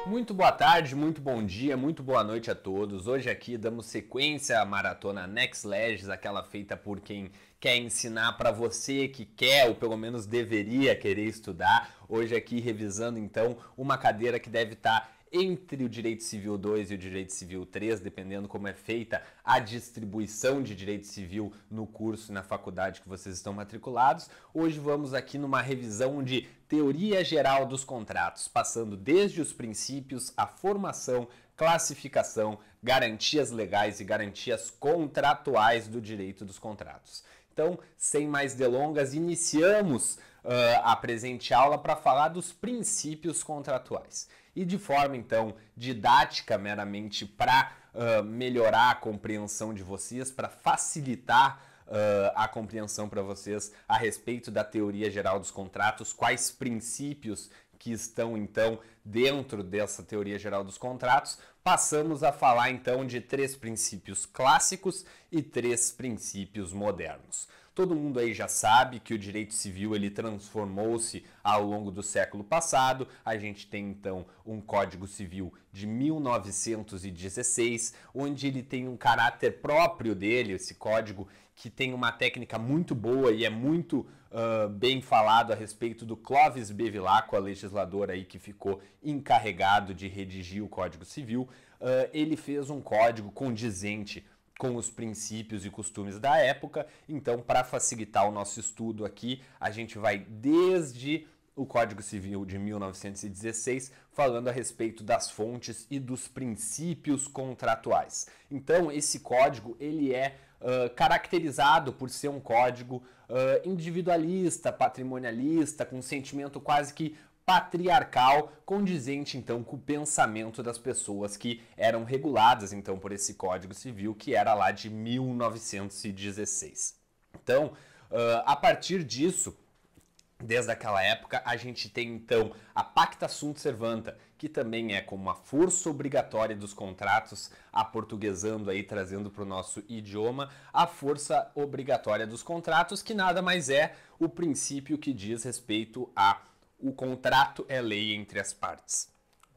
Muito boa tarde, muito bom dia, muito boa noite a todos. Hoje aqui damos sequência à maratona Next Legis, aquela feita por quem quer ensinar para você que quer ou pelo menos deveria querer estudar. Hoje aqui revisando então uma cadeira que deve estar entre o Direito Civil 2 e o Direito Civil 3, dependendo como é feita a distribuição de Direito Civil no curso e na faculdade que vocês estão matriculados. Hoje vamos aqui numa revisão de teoria geral dos contratos, passando desde os princípios, a formação, classificação, garantias legais e garantias contratuais do direito dos contratos. Então, sem mais delongas, iniciamos a presente aula para falar dos princípios contratuais. E de forma, então, didática meramente para melhorar a compreensão de vocês, para facilitar a compreensão para vocês a respeito da teoria geral dos contratos, quais princípios que estão, então, dentro dessa teoria geral dos contratos, passamos a falar, então, de 3 princípios clássicos e 3 princípios modernos. Todo mundo aí já sabe que o direito civil ele transformou-se ao longo do século passado. A gente tem então um Código Civil de 1916, onde ele tem um caráter próprio dele, esse código que tem uma técnica muito boa e é muito bem falado a respeito do Clovis Bevilacqua, legislador aí que ficou encarregado de redigir o Código Civil. Ele fez um código condizente com os princípios e costumes da época. Então, para facilitar o nosso estudo aqui, a gente vai desde o Código Civil de 1916, falando a respeito das fontes e dos princípios contratuais. Então, esse código ele é caracterizado por ser um código individualista, patrimonialista, com um sentimento quase que patriarcal, condizente então com o pensamento das pessoas que eram reguladas então por esse Código Civil que era lá de 1916. Então, a partir disso, desde aquela época, a gente tem então a Pacta Sunt Servanda, que também é como uma força obrigatória dos contratos, aportuguesando aí, trazendo para o nosso idioma, a força obrigatória dos contratos, que nada mais é o princípio que diz respeito a o contrato é lei entre as partes.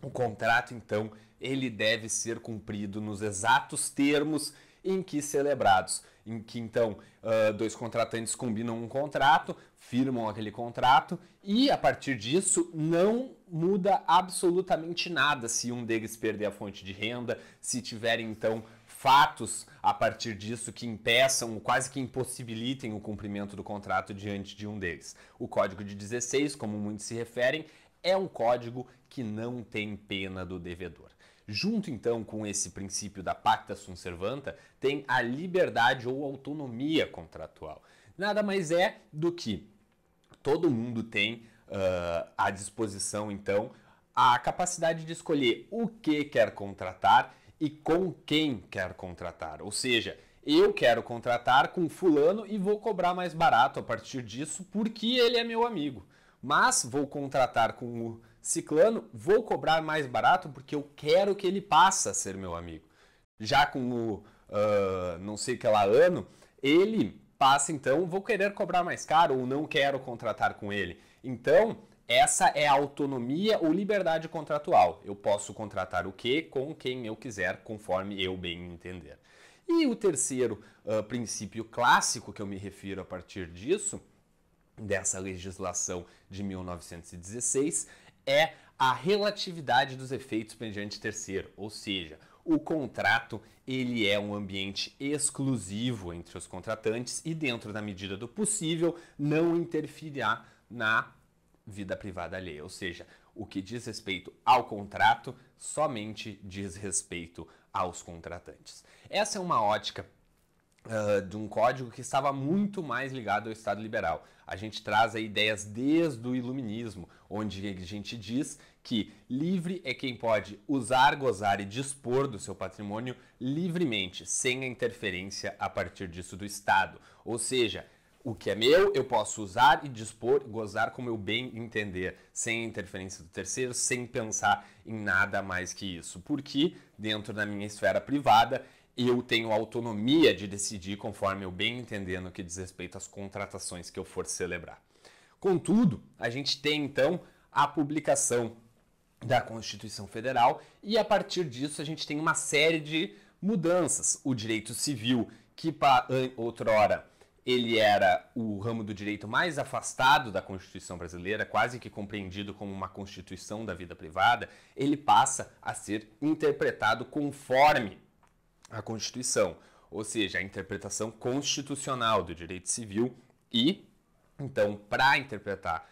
O contrato, então, ele deve ser cumprido nos exatos termos em que celebrados. Em que, então, 2 contratantes combinam um contrato, firmam aquele contrato e, a partir disso, não muda absolutamente nada se um deles perder a fonte de renda, se tiverem, então, fatos a partir disso que impeçam, quase que impossibilitem o cumprimento do contrato diante de um deles. O Código de 16, como muitos se referem, é um código que não tem pena do devedor. Junto, então, com esse princípio da Pacta Sunt Servanda, tem a liberdade ou autonomia contratual. Nada mais é do que todo mundo tem à disposição, então, a capacidade de escolher o que quer contratar e com quem quer contratar. Ou seja, eu quero contratar com fulano e vou cobrar mais barato a partir disso porque ele é meu amigo. Mas vou contratar com o ciclano, vou cobrar mais barato porque eu quero que ele passe a ser meu amigo. Já com o não sei que lá ano, ele passa então, vou querer cobrar mais caro ou não quero contratar com ele. Então, essa é a autonomia ou liberdade contratual. Eu posso contratar o que com quem eu quiser, conforme eu bem entender. E o terceiro princípio clássico que eu me refiro a partir disso, dessa legislação de 1916, é a relatividade dos efeitos mediante terceiro, ou seja, o contrato ele é um ambiente exclusivo entre os contratantes e, dentro da medida do possível, não interferirá na vida privada alheia, ou seja, o que diz respeito ao contrato somente diz respeito aos contratantes. Essa é uma ótica de um código que estava muito mais ligado ao Estado liberal. A gente traz aí ideias desde o Iluminismo, onde a gente diz que livre é quem pode usar, gozar e dispor do seu patrimônio livremente, sem a interferência a partir disso do Estado. Ou seja, o que é meu, eu posso usar e dispor, gozar como eu bem entender, sem a interferência do terceiro, sem pensar em nada mais que isso. Porque, dentro da minha esfera privada, eu tenho autonomia de decidir conforme eu bem entender no que diz respeito às contratações que eu for celebrar. Contudo, a gente tem, então, a publicação da Constituição Federal, e a partir disso a gente tem uma série de mudanças. O direito civil, que outrora ele era o ramo do direito mais afastado da Constituição brasileira, quase que compreendido como uma constituição da vida privada, ele passa a ser interpretado conforme a Constituição, ou seja, a interpretação constitucional do direito civil. E, então, para interpretar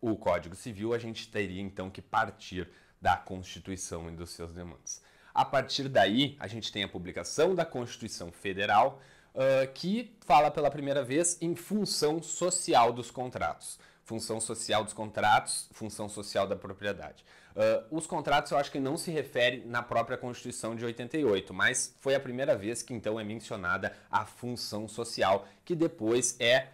o Código Civil, a gente teria então que partir da Constituição e dos seus demandas. A partir daí, a gente tem a publicação da Constituição Federal, que fala pela primeira vez em função social dos contratos. Função social dos contratos, função social da propriedade. Os contratos eu acho que não se refere na própria Constituição de 88, mas foi a primeira vez que então é mencionada a função social, que depois é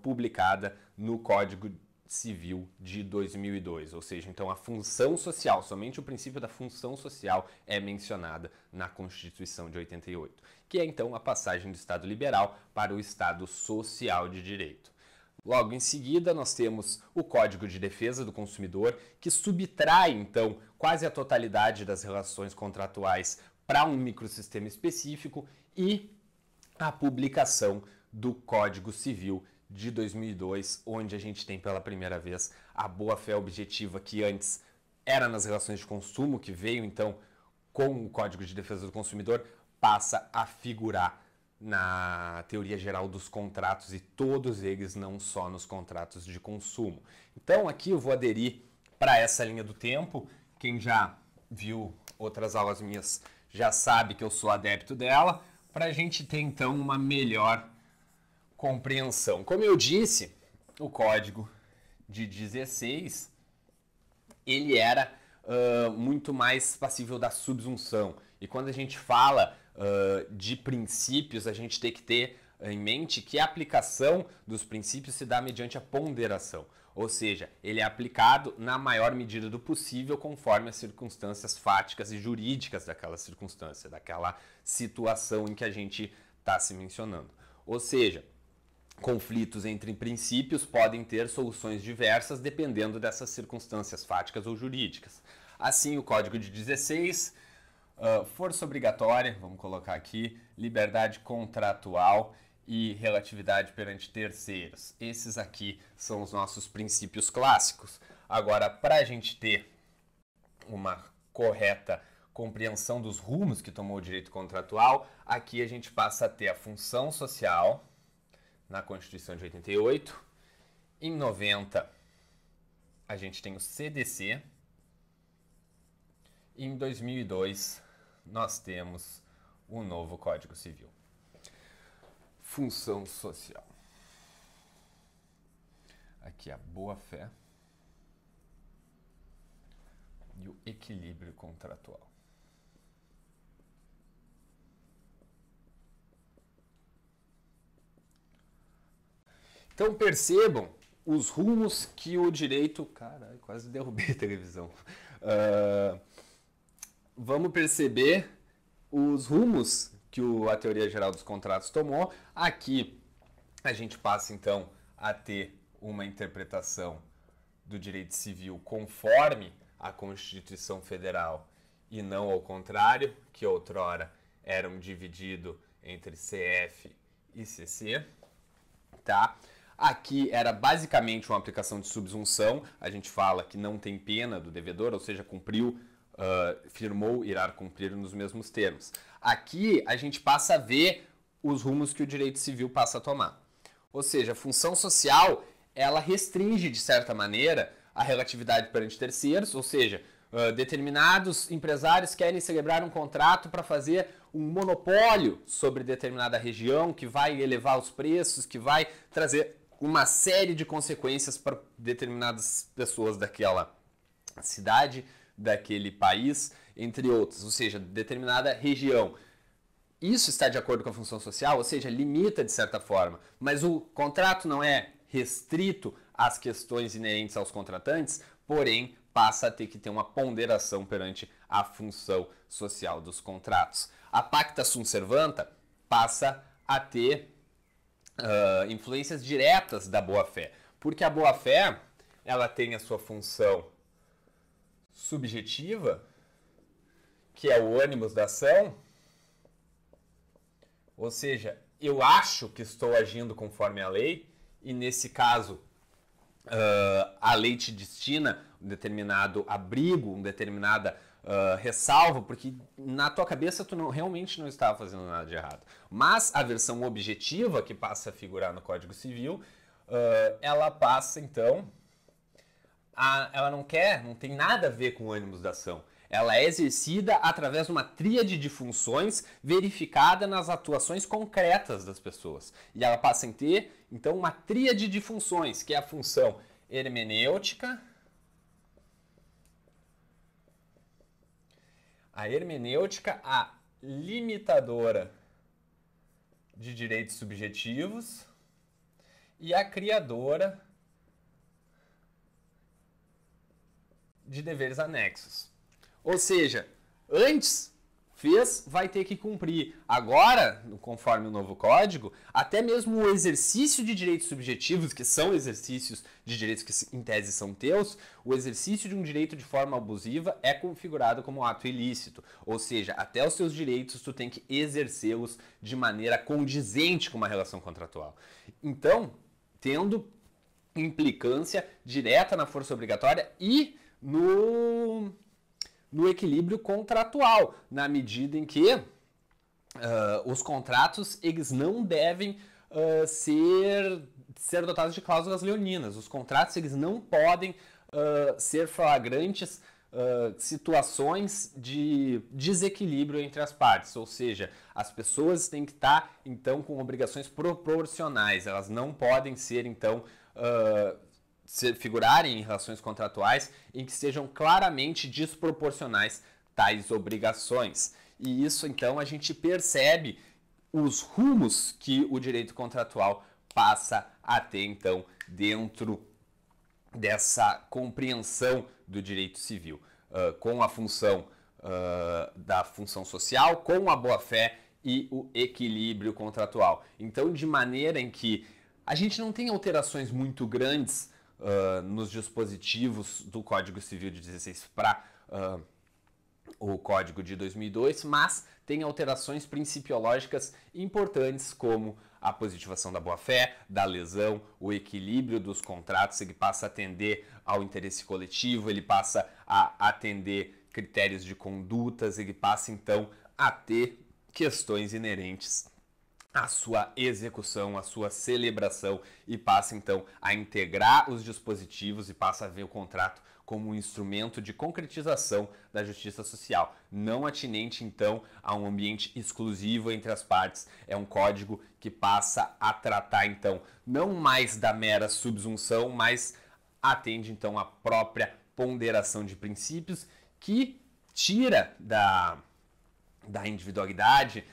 publicada no Código Civil de 2002, ou seja, então a função social, somente o princípio da função social é mencionada na Constituição de 88, que é então a passagem do Estado liberal para o Estado social de direito. Logo em seguida, nós temos o Código de Defesa do Consumidor, que subtrai então quase a totalidade das relações contratuais para um microsistema específico, e a publicação do Código Civil de 2002, onde a gente tem pela primeira vez a boa-fé objetiva, que antes era nas relações de consumo, que veio então com o Código de Defesa do Consumidor, passa a figurar na teoria geral dos contratos, e todos eles, não só nos contratos de consumo. Então aqui eu vou aderir para essa linha do tempo. Quem já viu outras aulas minhas já sabe que eu sou adepto dela, para a gente ter então uma melhor compreensão. Como eu disse, o Código de 16 ele era muito mais passível da subsunção. E quando a gente fala de princípios, a gente tem que ter em mente que a aplicação dos princípios se dá mediante a ponderação. Ou seja, ele é aplicado na maior medida do possível conforme as circunstâncias fáticas e jurídicas daquela circunstância, daquela situação em que a gente está se mencionando. Ou seja, conflitos entre princípios podem ter soluções diversas dependendo dessas circunstâncias fáticas ou jurídicas. Assim, o Código de 16, força obrigatória, vamos colocar aqui, liberdade contratual e relatividade perante terceiros. Esses aqui são os nossos princípios clássicos. Agora, para a gente ter uma correta compreensão dos rumos que tomou o direito contratual, aqui a gente passa a ter a função social na Constituição de 88. Em 90, a gente tem o CDC. E em 2002, nós temos o novo Código Civil. Função social. Aqui a boa-fé e o equilíbrio contratual. Então percebam os rumos que o direito... Caralho, quase derrubei a televisão. Vamos perceber os rumos que a teoria geral dos contratos tomou. Aqui a gente passa então a ter uma interpretação do direito civil conforme a Constituição Federal e não ao contrário, que outrora eram divididos entre CF e CC, tá? Aqui era basicamente uma aplicação de subsunção. A gente fala que não tem pena do devedor, ou seja, cumpriu, firmou, irá cumprir nos mesmos termos. Aqui a gente passa a ver os rumos que o direito civil passa a tomar. Ou seja, a função social, ela restringe, de certa maneira, a relatividade perante terceiros, ou seja, determinados empresários querem celebrar um contrato para fazer um monopólio sobre determinada região, que vai elevar os preços, que vai trazer uma série de consequências para determinadas pessoas daquela cidade, daquele país, entre outros, ou seja, determinada região. Isso está de acordo com a função social, ou seja, limita de certa forma, mas o contrato não é restrito às questões inerentes aos contratantes, porém passa a ter que ter uma ponderação perante a função social dos contratos. A pacta sunt servanda passa a ter influências diretas da boa-fé, porque a boa-fé ela tem a sua função subjetiva, que é o ânimos da ação, ou seja, eu acho que estou agindo conforme a lei, e nesse caso a lei te destina um determinado abrigo, uma determinada ressalva, porque na tua cabeça tu realmente não estava fazendo nada de errado. Mas a versão objetiva, que passa a figurar no Código Civil, ela passa então, ela não tem nada a ver com o ânimos da ação. Ela é exercida através de uma tríade de funções verificada nas atuações concretas das pessoas. E ela passa a ter, então, uma tríade de funções, que é a função hermenêutica, a limitadora de direitos subjetivos e a criadora de deveres anexos. Ou seja, antes fez, vai ter que cumprir. Agora, conforme o novo código, até mesmo o exercício de direitos subjetivos, que são exercícios de direitos que em tese são teus, o exercício de um direito de forma abusiva é configurado como ato ilícito. Ou seja, até os teus direitos tu tem que exercê-los de maneira condizente com uma relação contratual. Então, tendo implicância direta na força obrigatória e no equilíbrio contratual, na medida em que os contratos eles não devem ser dotados de cláusulas leoninas. Os contratos eles não podem ser flagrantes situações de desequilíbrio entre as partes, ou seja, as pessoas têm que estar então com obrigações proporcionais, elas não podem ser então figurarem em relações contratuais em que sejam claramente desproporcionais tais obrigações. E isso, então, a gente percebe os rumos que o direito contratual passa a ter, então, dentro dessa compreensão do direito civil, com a função da função social, com a boa-fé e o equilíbrio contratual. Então, de maneira em que a gente não tem alterações muito grandes nos dispositivos do Código Civil de 16 para o Código de 2002, mas tem alterações principiológicas importantes como a positivação da boa-fé, da lesão, o equilíbrio dos contratos, ele passa a atender ao interesse coletivo, ele passa a atender critérios de condutas, ele passa então a ter questões inerentes a sua execução, a sua celebração e passa então a integrar os dispositivos e passa a ver o contrato como um instrumento de concretização da justiça social, não atinente então a um ambiente exclusivo entre as partes. É um código que passa a tratar então não mais da mera subsunção, mas atende então à própria ponderação de princípios que tira da individualidade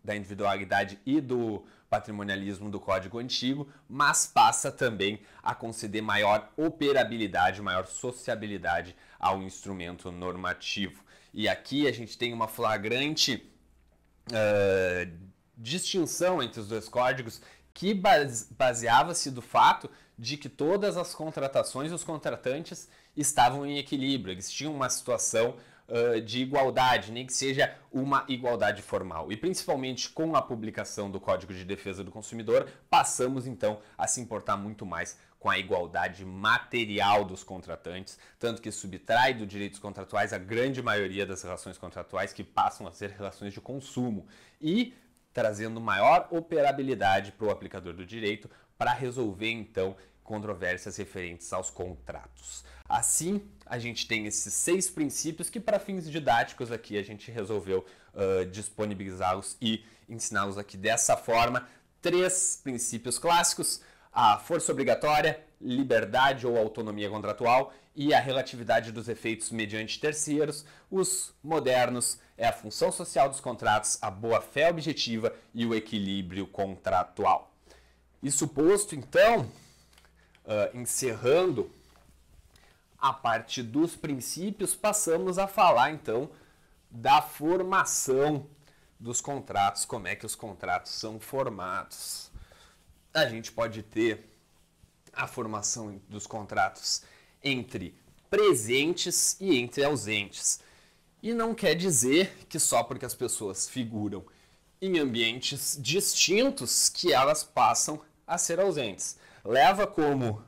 da individualidade e do patrimonialismo do Código Antigo, mas passa também a conceder maior operabilidade, maior sociabilidade ao instrumento normativo. E aqui a gente tem uma flagrante distinção entre os dois códigos que baseava-se do fato de que todas as contratações e os contratantes estavam em equilíbrio, eles tinham uma situação de igualdade, nem que seja uma igualdade formal. E principalmente com a publicação do Código de Defesa do Consumidor, passamos então a se importar muito mais com a igualdade material dos contratantes, tanto que subtrai dos direitos contratuais a grande maioria das relações contratuais que passam a ser relações de consumo e trazendo maior operabilidade para o aplicador do direito para resolver então controvérsias referentes aos contratos. Assim, a gente tem esses 6 princípios que, para fins didáticos, aqui a gente resolveu disponibilizá-los e ensiná-los aqui dessa forma. 3 princípios clássicos: a força obrigatória, liberdade ou autonomia contratual e a relatividade dos efeitos mediante terceiros. Os modernos é a função social dos contratos, a boa-fé objetiva e o equilíbrio contratual. Isso posto, então, encerrando a parte dos princípios, passamos a falar então da formação dos contratos, como é que os contratos são formados. A gente pode ter a formação dos contratos entre presentes e entre ausentes. E não quer dizer que só porque as pessoas figuram em ambientes distintos que elas passam a ser ausentes. Leva como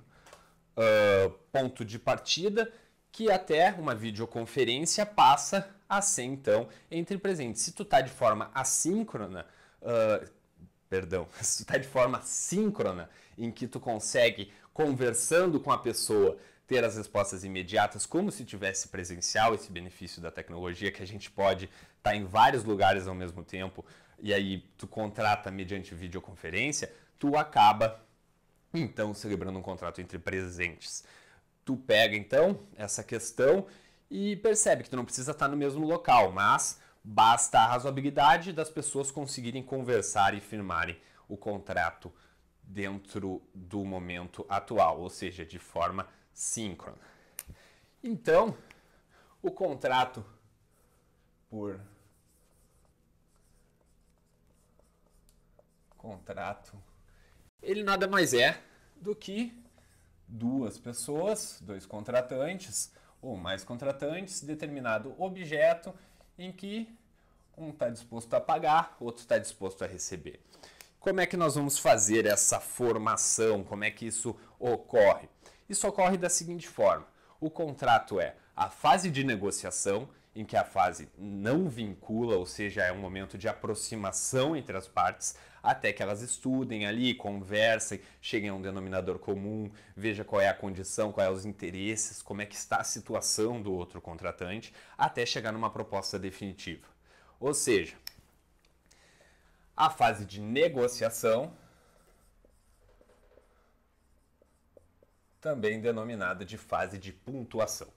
ponto de partida que até uma videoconferência passa a ser, então, entre presentes. Se tu está de forma assíncrona, se tu está de forma síncrona, em que tu consegue, conversando com a pessoa, ter as respostas imediatas, como se tivesse presencial, esse benefício da tecnologia, que a gente pode estar em vários lugares ao mesmo tempo, e aí tu contrata mediante videoconferência, tu acaba, então, celebrando um contrato entre presentes. Tu pega, então, essa questão e percebe que tu não precisa estar no mesmo local, mas basta a razoabilidade das pessoas conseguirem conversar e firmarem o contrato dentro do momento atual, ou seja, de forma síncrona. Então, o contrato ele nada mais é do que duas pessoas, dois contratantes ou mais contratantes, determinado objeto em que um está disposto a pagar, outro está disposto a receber. Como é que nós vamos fazer essa formação? Como é que isso ocorre? Isso ocorre da seguinte forma: o contrato é a fase de negociação, em que a fase não vincula, ou seja, é um momento de aproximação entre as partes, até que elas estudem ali, conversem, cheguem a um denominador comum, veja qual é a condição, quais são os interesses, como é que está a situação do outro contratante, até chegar numa proposta definitiva. Ou seja, a fase de negociação, também denominada de fase de pontuação.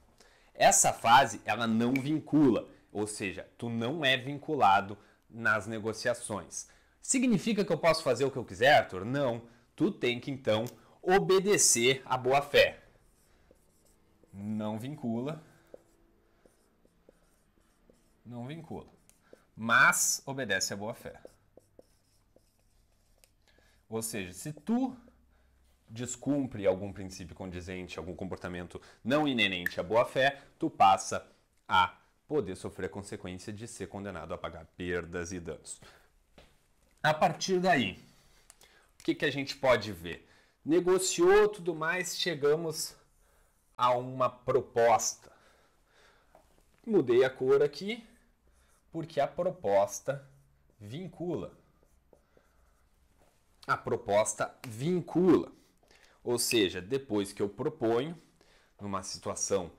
Essa fase, ela não vincula, ou seja, tu não é vinculado nas negociações. Significa que eu posso fazer o que eu quiser, Arthur? Não. Tu tem que, então, obedecer à boa-fé. Não vincula. Não vincula. Mas obedece à boa-fé. Ou seja, se tu descumpre algum princípio condizente, algum comportamento não inerente à boa-fé, tu passa a poder sofrer a consequência de ser condenado a pagar perdas e danos. A partir daí, o que a gente pode ver? Negociou tudo mais, chegamos a uma proposta. Mudei a cor aqui, porque a proposta vincula. A proposta vincula. Ou seja, depois que eu proponho, numa situação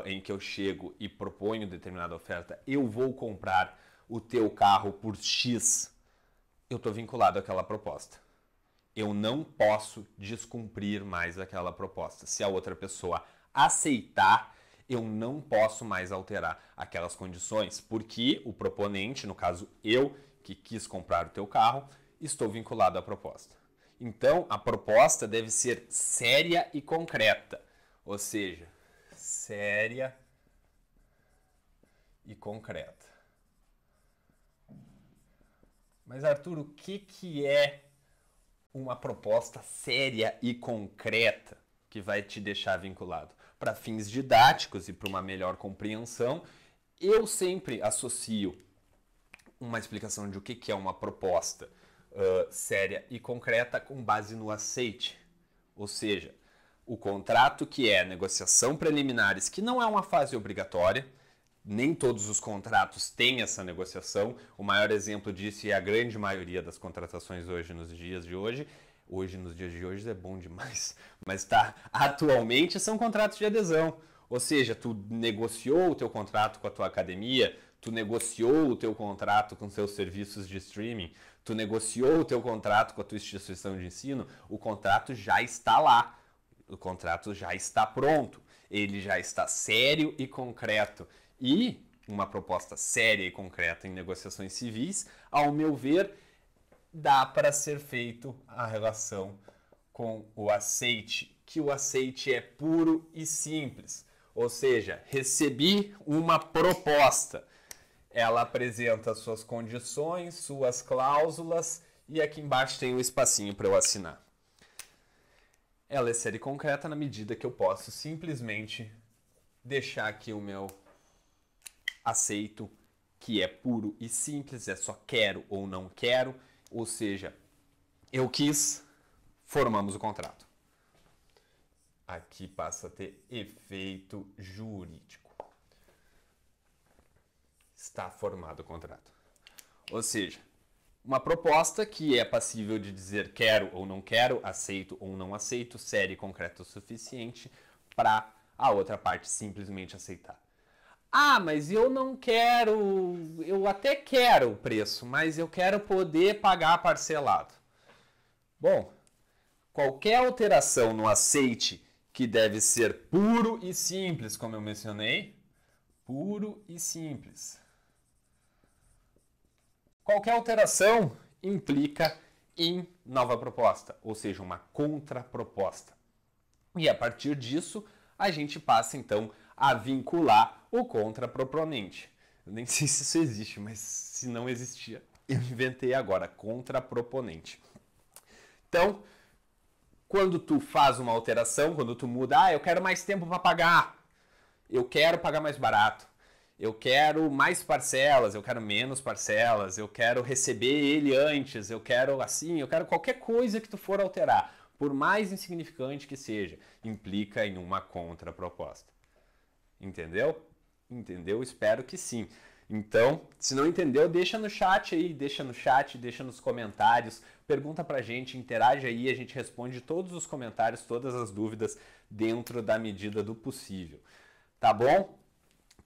em que eu chego e proponho determinada oferta, eu vou comprar o teu carro por X, eu estou vinculado àquela proposta. Eu não posso descumprir mais aquela proposta. Se a outra pessoa aceitar, eu não posso mais alterar aquelas condições, porque o proponente, no caso eu, que quis comprar o teu carro, estou vinculado à proposta. Então, a proposta deve ser séria e concreta, ou seja, séria e concreta. Mas, Arthur, o que é uma proposta séria e concreta que vai te deixar vinculado? Para fins didáticos e para uma melhor compreensão, eu sempre associo uma explicação de o que é uma proposta séria e concreta com base no aceite. Ou seja, o contrato, que é negociação preliminares, que não é uma fase obrigatória, nem todos os contratos têm essa negociação. O maior exemplo disso é a grande maioria das contratações hoje nos dias de hoje. Hoje, nos dias de hoje, é bom demais. Mas atualmente são contratos de adesão. Ou seja, tu negociou o teu contrato com a tua academia, tu negociou o teu contrato com seus serviços de streaming, tu negociou o teu contrato com a tua instituição de ensino, o contrato já está lá. O contrato já está pronto. Ele já está sério e concreto. E uma proposta séria e concreta em negociações civis, ao meu ver, dá para ser feito a relação com o aceite, que o aceite é puro e simples. Ou seja, recebi uma proposta. Ela apresenta suas condições, suas cláusulas e aqui embaixo tem um espacinho para eu assinar. Ela é séria e concreta na medida que eu posso simplesmente deixar aqui o meu aceito, que é puro e simples, é só quero ou não quero, ou seja, eu quis, formamos o contrato. Aqui passa a ter efeito jurídico. Está formado o contrato. Ou seja, uma proposta que é passível de dizer quero ou não quero, aceito ou não aceito, sério e concreto o suficiente para a outra parte simplesmente aceitar. Ah, mas eu não quero, eu até quero o preço, mas eu quero poder pagar parcelado. Bom, qualquer alteração no aceite que deve ser puro e simples, como eu mencionei, puro e simples. Qualquer alteração implica em nova proposta, ou seja, uma contraproposta. E a partir disso, a gente passa então a vincular o contraproponente. Eu nem sei se isso existe, mas se não existia, eu inventei agora, contraproponente. Então, quando tu faz uma alteração, quando tu muda, eu quero mais tempo para pagar, eu quero pagar mais barato, eu quero mais parcelas, eu quero menos parcelas, eu quero receber ele antes, eu quero assim, eu quero qualquer coisa que tu for alterar, por mais insignificante que seja, implica em uma contraproposta. Entendeu? Entendeu? Espero que sim. Então, se não entendeu, deixa no chat aí, deixa nos comentários, pergunta pra gente, interage aí, a gente responde todos os comentários, todas as dúvidas dentro da medida do possível. Tá bom?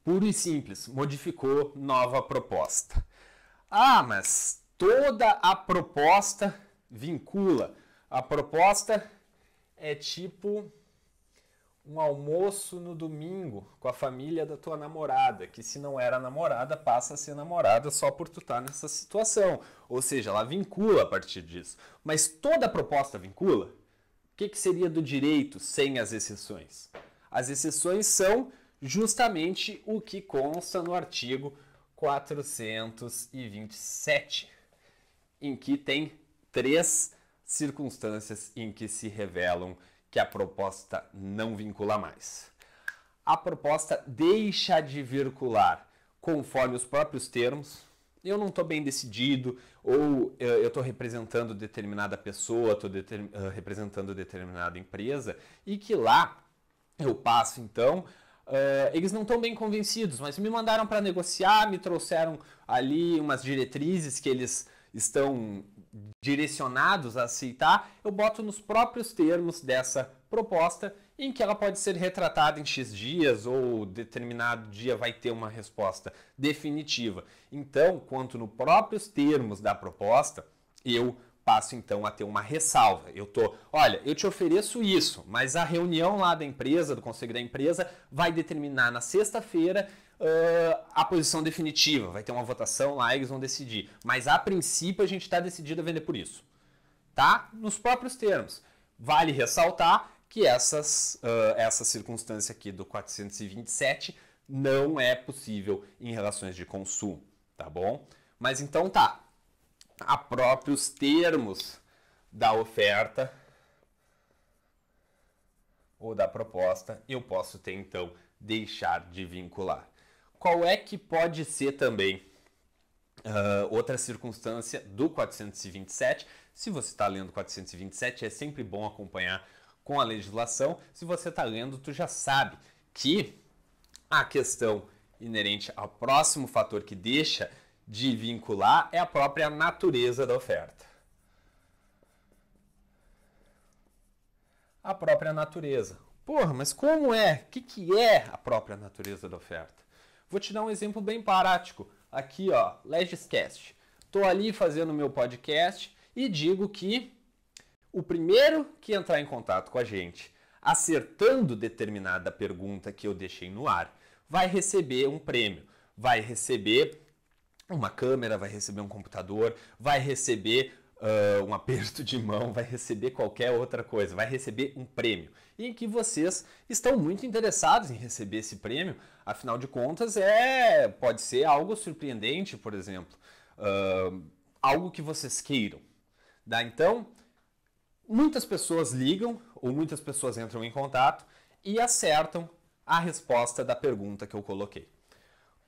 Puro e simples, modificou, nova proposta. Ah, mas toda a proposta vincula. A proposta é tipo um almoço no domingo com a família da tua namorada, que se não era namorada, passa a ser namorada só por tu estar nessa situação. Ou seja, ela vincula a partir disso. Mas toda a proposta vincula? O que seria do direito sem as exceções? As exceções são justamente o que consta no artigo 427, em que tem 3 circunstâncias em que se revelam que a proposta não vincula mais. A proposta deixa de vincular conforme os próprios termos. Eu não estou bem decidido, ou eu estou representando determinada pessoa, estou representando determinada empresa, e que lá eu passo então, eles não estão bem convencidos, mas me mandaram para negociar, me trouxeram ali umas diretrizes que eles estão direcionados a aceitar, eu boto nos próprios termos dessa proposta, em que ela pode ser retratada em X dias ou determinado dia vai ter uma resposta definitiva. Então, quanto nos próprios termos da proposta, eu passo então a ter uma ressalva. Olha, eu te ofereço isso, mas a reunião lá da empresa, do conselho da empresa, vai determinar na sexta-feira a posição definitiva. Vai ter uma votação lá e eles vão decidir. Mas a princípio a gente está decidido a vender por isso. Tá? Nos próprios termos. Vale ressaltar que essa circunstância aqui do 427 não é possível em relações de consumo. Tá bom? Mas então tá. A próprios termos da oferta ou da proposta, eu posso ter então deixar de vincular. Qual é que pode ser também outra circunstância do 427? Se você está lendo 427, é sempre bom acompanhar com a legislação. Se você está lendo, tu já sabe que a questão inerente ao próximo fator que deixa de vincular é a própria natureza da oferta. A própria natureza. Porra, mas como é? O que é a própria natureza da oferta? Vou te dar um exemplo bem prático. Aqui, ó, Legiscast. Estou ali fazendo meu podcast e digo que o primeiro que entrar em contato com a gente, acertando determinada pergunta que eu deixei no ar, vai receber um prêmio. Vai receber uma câmera, vai receber um computador, vai receber um aperto de mão, vai receber qualquer outra coisa, vai receber um prêmio. E em que vocês estão muito interessados em receber esse prêmio, afinal de contas pode ser algo surpreendente, por exemplo, algo que vocês queiram. Então, muitas pessoas ligam ou muitas pessoas entram em contato e acertam a resposta da pergunta que eu coloquei.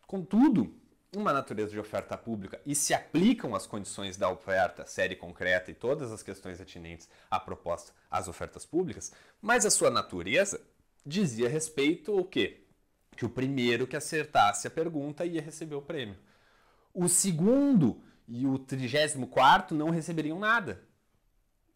Contudo, uma natureza de oferta pública e se aplicam as condições da oferta, série concreta e todas as questões atinentes à proposta, às ofertas públicas, mas a sua natureza dizia respeito ao quê? Que o primeiro que acertasse a pergunta ia receber o prêmio. O segundo e o 34º não receberiam nada.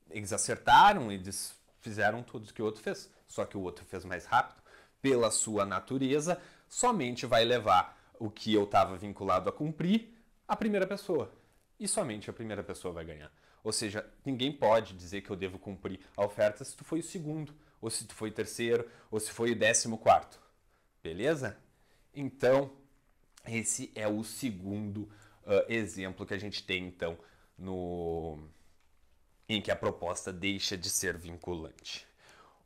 Eles acertaram, eles fizeram tudo o que o outro fez, só que o outro fez mais rápido. Pela sua natureza, somente vai levar o que eu estava vinculado a cumprir a primeira pessoa. E somente a primeira pessoa vai ganhar. Ou seja, ninguém pode dizer que eu devo cumprir a oferta se tu foi o segundo, ou se tu foi o terceiro, ou se foi o 14º. Beleza? Então, esse é o segundo exemplo que a gente tem, então, em que a proposta deixa de ser vinculante.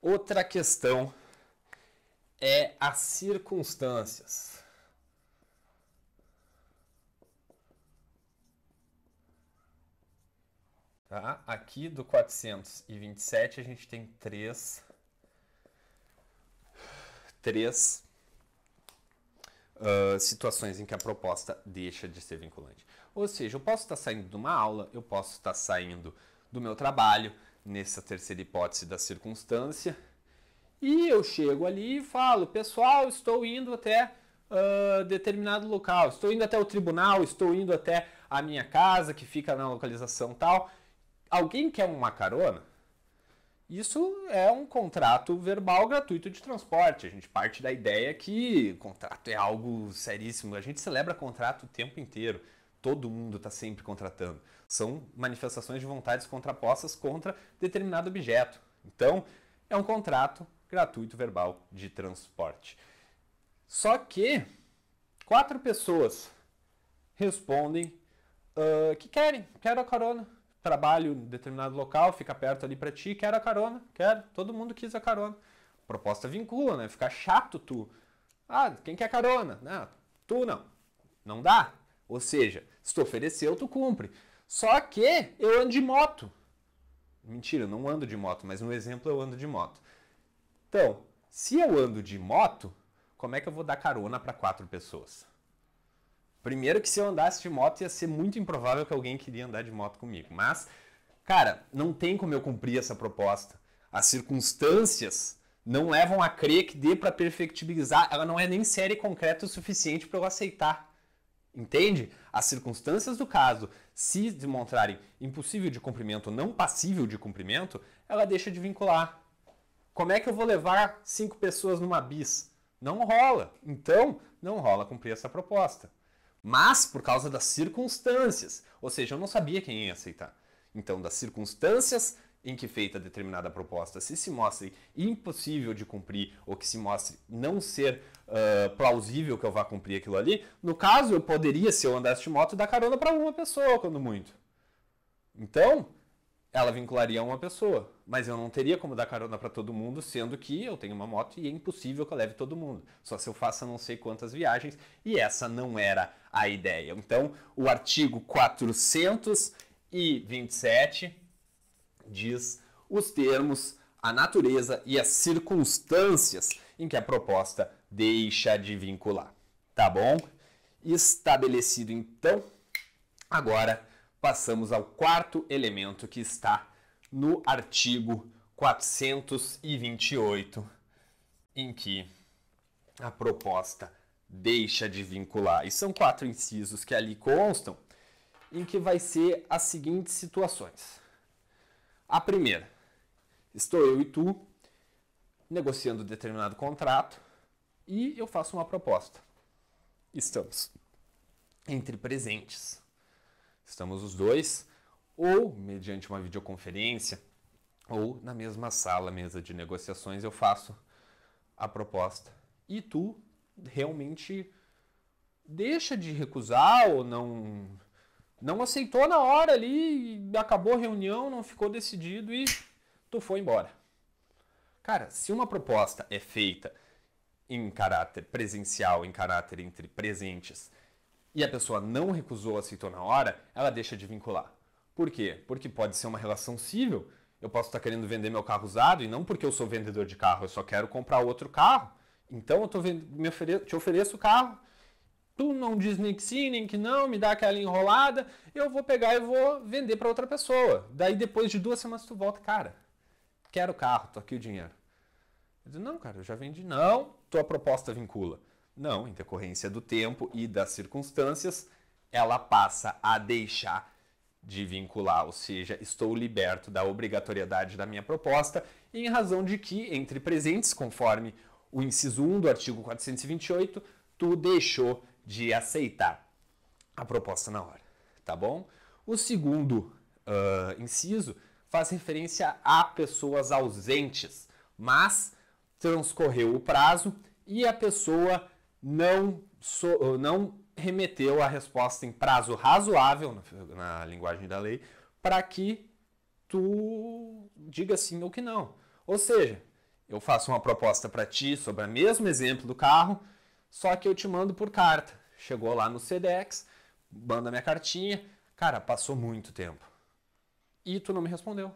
Outra questão é as circunstâncias. Tá? Aqui do 427 a gente tem três situações em que a proposta deixa de ser vinculante. Ou seja, eu posso estar saindo de uma aula, eu posso estar saindo do meu trabalho, nessa terceira hipótese da circunstância, e eu chego ali e falo, pessoal, estou indo até determinado local, estou indo até o tribunal, estou indo até a minha casa, que fica na localização tal. Alguém quer uma carona? Isso é um contrato verbal gratuito de transporte. A gente parte da ideia que contrato é algo seríssimo. A gente celebra contrato o tempo inteiro. Todo mundo está sempre contratando. São manifestações de vontades contrapostas contra determinado objeto. Então, é um contrato gratuito verbal de transporte. Só que 4 pessoas respondem que quero a carona. Trabalho em determinado local, fica perto ali pra ti, quero a carona, quero, todo mundo quis a carona. Proposta vincula, né? Fica chato tu. Ah, quem quer carona? Não, tu não. Não dá. Ou seja, se tu ofereceu, tu cumpre. Só que eu ando de moto. Mentira, eu não ando de moto, mas no exemplo eu ando de moto. Então, se eu ando de moto, como é que eu vou dar carona para 4 pessoas? Primeiro que se eu andasse de moto ia ser muito improvável que alguém queria andar de moto comigo. Mas, cara, não tem como eu cumprir essa proposta. As circunstâncias não levam a crer que dê para perfectibilizar. Ela não é nem série concreta o suficiente para eu aceitar. Entende? As circunstâncias do caso, se demonstrarem impossível de cumprimento ou não passível de cumprimento, ela deixa de vincular. Como é que eu vou levar 5 pessoas numa bis? Não rola. Então, não rola cumprir essa proposta. Mas por causa das circunstâncias, ou seja, eu não sabia quem ia aceitar. Então, das circunstâncias em que feita determinada proposta se mostre impossível de cumprir ou que se mostre não ser plausível que eu vá cumprir aquilo ali, no caso eu poderia, se eu andasse de moto, dar carona para uma pessoa, quando muito. Então, ela vincularia a uma pessoa, mas eu não teria como dar carona para todo mundo, sendo que eu tenho uma moto e é impossível que eu leve todo mundo. Só se eu faça não sei quantas viagens, e essa não era a ideia. Então, o artigo 427 diz os termos, a natureza e as circunstâncias em que a proposta deixa de vincular. Tá bom? Estabelecido, então, agora passamos ao quarto elemento que está no artigo 428, em que a proposta deixa de vincular. E são 4 incisos que ali constam, em que vai ser as seguintes situações. A primeira, estou eu e tu negociando determinado contrato e eu faço uma proposta. Estamos entre presentes. Estamos os dois, ou mediante uma videoconferência, ou na mesma sala, mesa de negociações, eu faço a proposta. E tu realmente deixa de recusar ou não aceitou na hora ali, acabou a reunião, não ficou decidido e tu foi embora. Cara, se uma proposta é feita em caráter presencial, em caráter entre presentes, e a pessoa não recusou, aceitou na hora, ela deixa de vincular. Por quê? Porque pode ser uma relação civil. Eu posso estar querendo vender meu carro usado e não porque eu sou vendedor de carro, eu só quero comprar outro carro. Então eu te ofereço o carro, tu não diz nem que sim, nem que não, me dá aquela enrolada, eu vou pegar e vou vender para outra pessoa. Daí depois de 2 semanas tu volta, cara, quero o carro, tô aqui o dinheiro. Eu digo, não, cara, eu já vendi. Não, tua proposta vincula. Não, em decorrência do tempo e das circunstâncias, ela passa a deixar de vincular, ou seja, estou liberto da obrigatoriedade da minha proposta, em razão de que, entre presentes, conforme o inciso 1 do artigo 428, tu deixou de aceitar a proposta na hora, tá bom? O segundo inciso faz referência a pessoas ausentes, mas transcorreu o prazo e a pessoa não remeteu a resposta em prazo razoável, na linguagem da lei, para que tu diga sim ou que não. Ou seja, eu faço uma proposta para ti sobre o mesmo exemplo do carro, só que eu te mando por carta. Chegou lá no Sedex, manda minha cartinha, cara, passou muito tempo. E tu não me respondeu.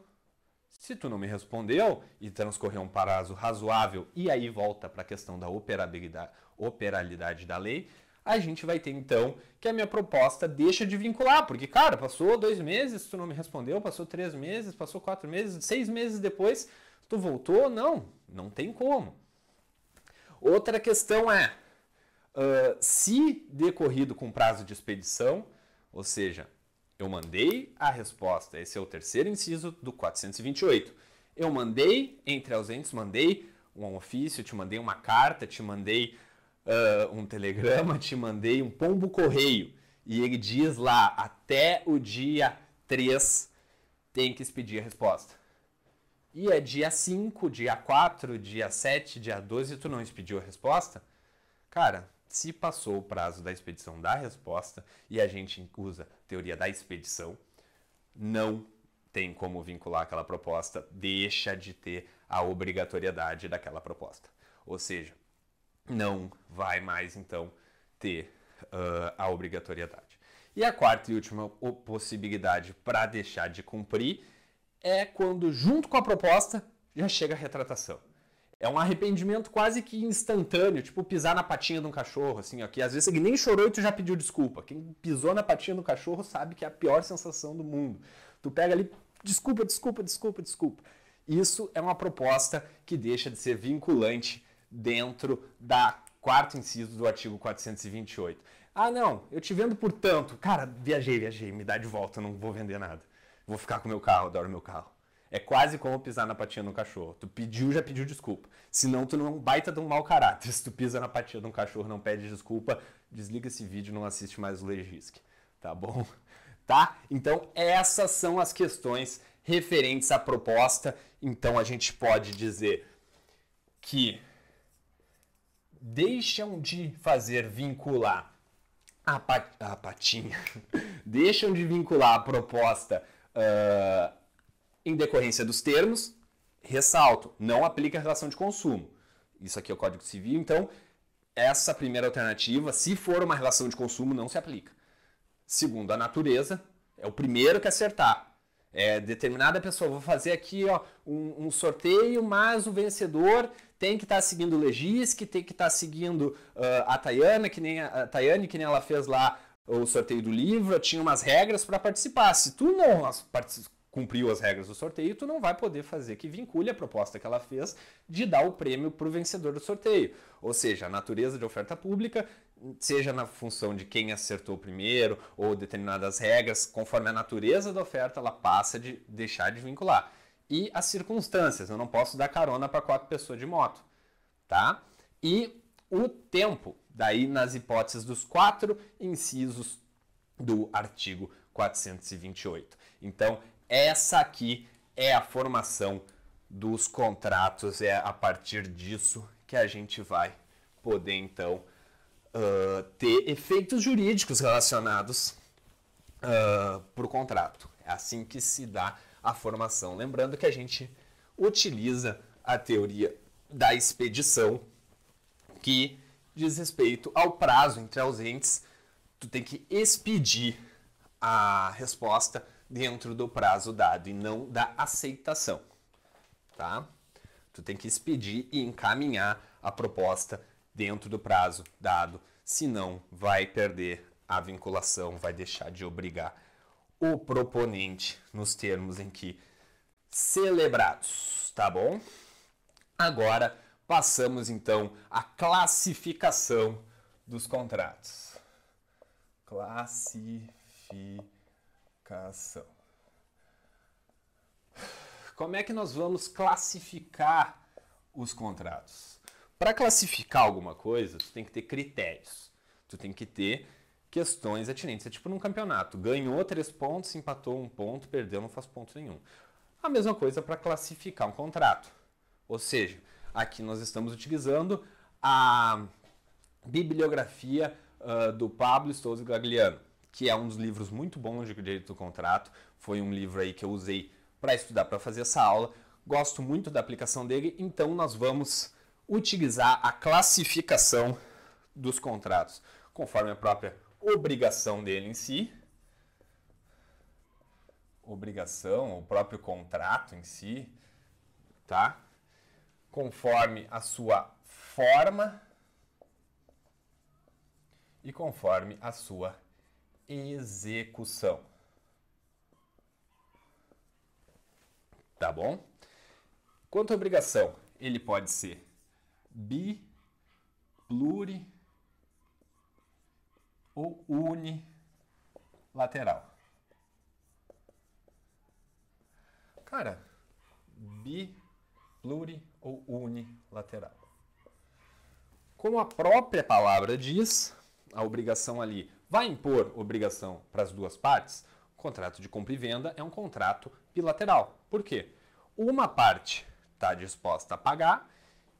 Se tu não me respondeu e transcorreu um prazo razoável, e aí volta para a questão da operabilidade da lei, a gente vai ter então que a minha proposta deixa de vincular, porque, cara, passou 2 meses, tu não me respondeu, passou 3 meses, passou 4 meses, 6 meses depois, tu voltou? Não tem como. Outra questão é, se decorrido com prazo de expedição, ou seja, eu mandei a resposta, esse é o terceiro inciso do 428. Eu mandei, entre ausentes, mandei um ofício, te mandei uma carta, te mandei um telegrama, te mandei um pombo correio. E ele diz lá, até o dia 3 tem que expedir a resposta. E é dia 5, dia 4, dia 7, dia 12 tu não expediu a resposta? Cara, se passou o prazo da expedição da resposta e a gente usa a teoria da expedição, não tem como vincular aquela proposta, deixa de ter a obrigatoriedade daquela proposta. Ou seja, não vai mais então ter a obrigatoriedade. E a quarta e última possibilidade para deixar de cumprir é quando, junto com a proposta, já chega a retratação. É um arrependimento quase que instantâneo, tipo pisar na patinha de um cachorro, assim, ó, que às vezes ele nem chorou e tu já pediu desculpa. Quem pisou na patinha do cachorro sabe que é a pior sensação do mundo. Tu pega ali, desculpa. Isso é uma proposta que deixa de ser vinculante dentro da quarto inciso do artigo 428. Ah, não, eu te vendo por tanto. Cara, viajei, me dá de volta, não vou vender nada. Vou ficar com meu carro, adoro meu carro. É quase como pisar na patinha de um cachorro. Tu já pediu desculpa. Senão tu não é um baita de um mau caráter. Se tu pisa na patinha de um cachorro e não pede desculpa, desliga esse vídeo e não assiste mais o Legisc. Tá bom? Tá? Então essas são as questões referentes à proposta. Então a gente pode dizer que deixam de fazer vincular a patinha, deixam de vincular a proposta em decorrência dos termos, ressalto, não aplica a relação de consumo. Isso aqui é o Código Civil, então essa primeira alternativa, se for uma relação de consumo, não se aplica. Segundo, a natureza é o primeiro que acertar. Determinada pessoa, vou fazer aqui um sorteio, mas o vencedor tem que estar seguindo o Legisc, tem que estar seguindo a Tayane, que nem ela fez lá o sorteio do livro, tinha umas regras para participar. Se tu não cumpriu as regras do sorteio, tu não vai poder fazer que vincule a proposta que ela fez de dar o prêmio para o vencedor do sorteio. Ou seja, a natureza de oferta pública, seja na função de quem acertou primeiro ou determinadas regras, conforme a natureza da oferta, ela passa de deixar de vincular. E as circunstâncias, eu não posso dar carona para 4 pessoas de moto, tá? E o tempo, daí nas hipóteses dos 4 incisos do artigo 428. Então, essa aqui é a formação dos contratos, é a partir disso que a gente vai poder, então, ter efeitos jurídicos relacionados por contrato. É assim que se dá a formação. Lembrando que a gente utiliza a teoria da expedição, que diz respeito ao prazo entre ausentes. Tu tem que expedir a resposta dentro do prazo dado e não da aceitação, tá? Tu tem que expedir e encaminhar a proposta dentro do prazo dado, senão vai perder a vinculação, vai deixar de obrigar o proponente nos termos em que celebrados, tá bom? Agora passamos então à classificação dos contratos. Classificação. Como é que nós vamos classificar os contratos? Para classificar alguma coisa, tu tem que ter critérios. Tu tem que ter questões atinentes. É tipo num campeonato. Ganhou 3 pontos, empatou 1 ponto, perdeu, não faz ponto nenhum. A mesma coisa para classificar um contrato. Ou seja, aqui nós estamos utilizando a bibliografia do Pablo Stolz Gagliano, que é um dos livros muito bons de direito do contrato. Foi um livro aí que eu usei para estudar, para fazer essa aula. Gosto muito da aplicação dele, então nós vamos utilizar a classificação dos contratos, conforme a própria obrigação dele em si, obrigação, o próprio contrato em si, tá? Conforme a sua forma e conforme a sua execução. Tá bom? Quanto à obrigação, ele pode ser bi, pluri ou unilateral. Cara, bi, pluri ou unilateral. Como a própria palavra diz, a obrigação ali vai impor obrigação para as duas partes. O contrato de compra e venda é um contrato bilateral. Por quê? Uma parte está disposta a pagar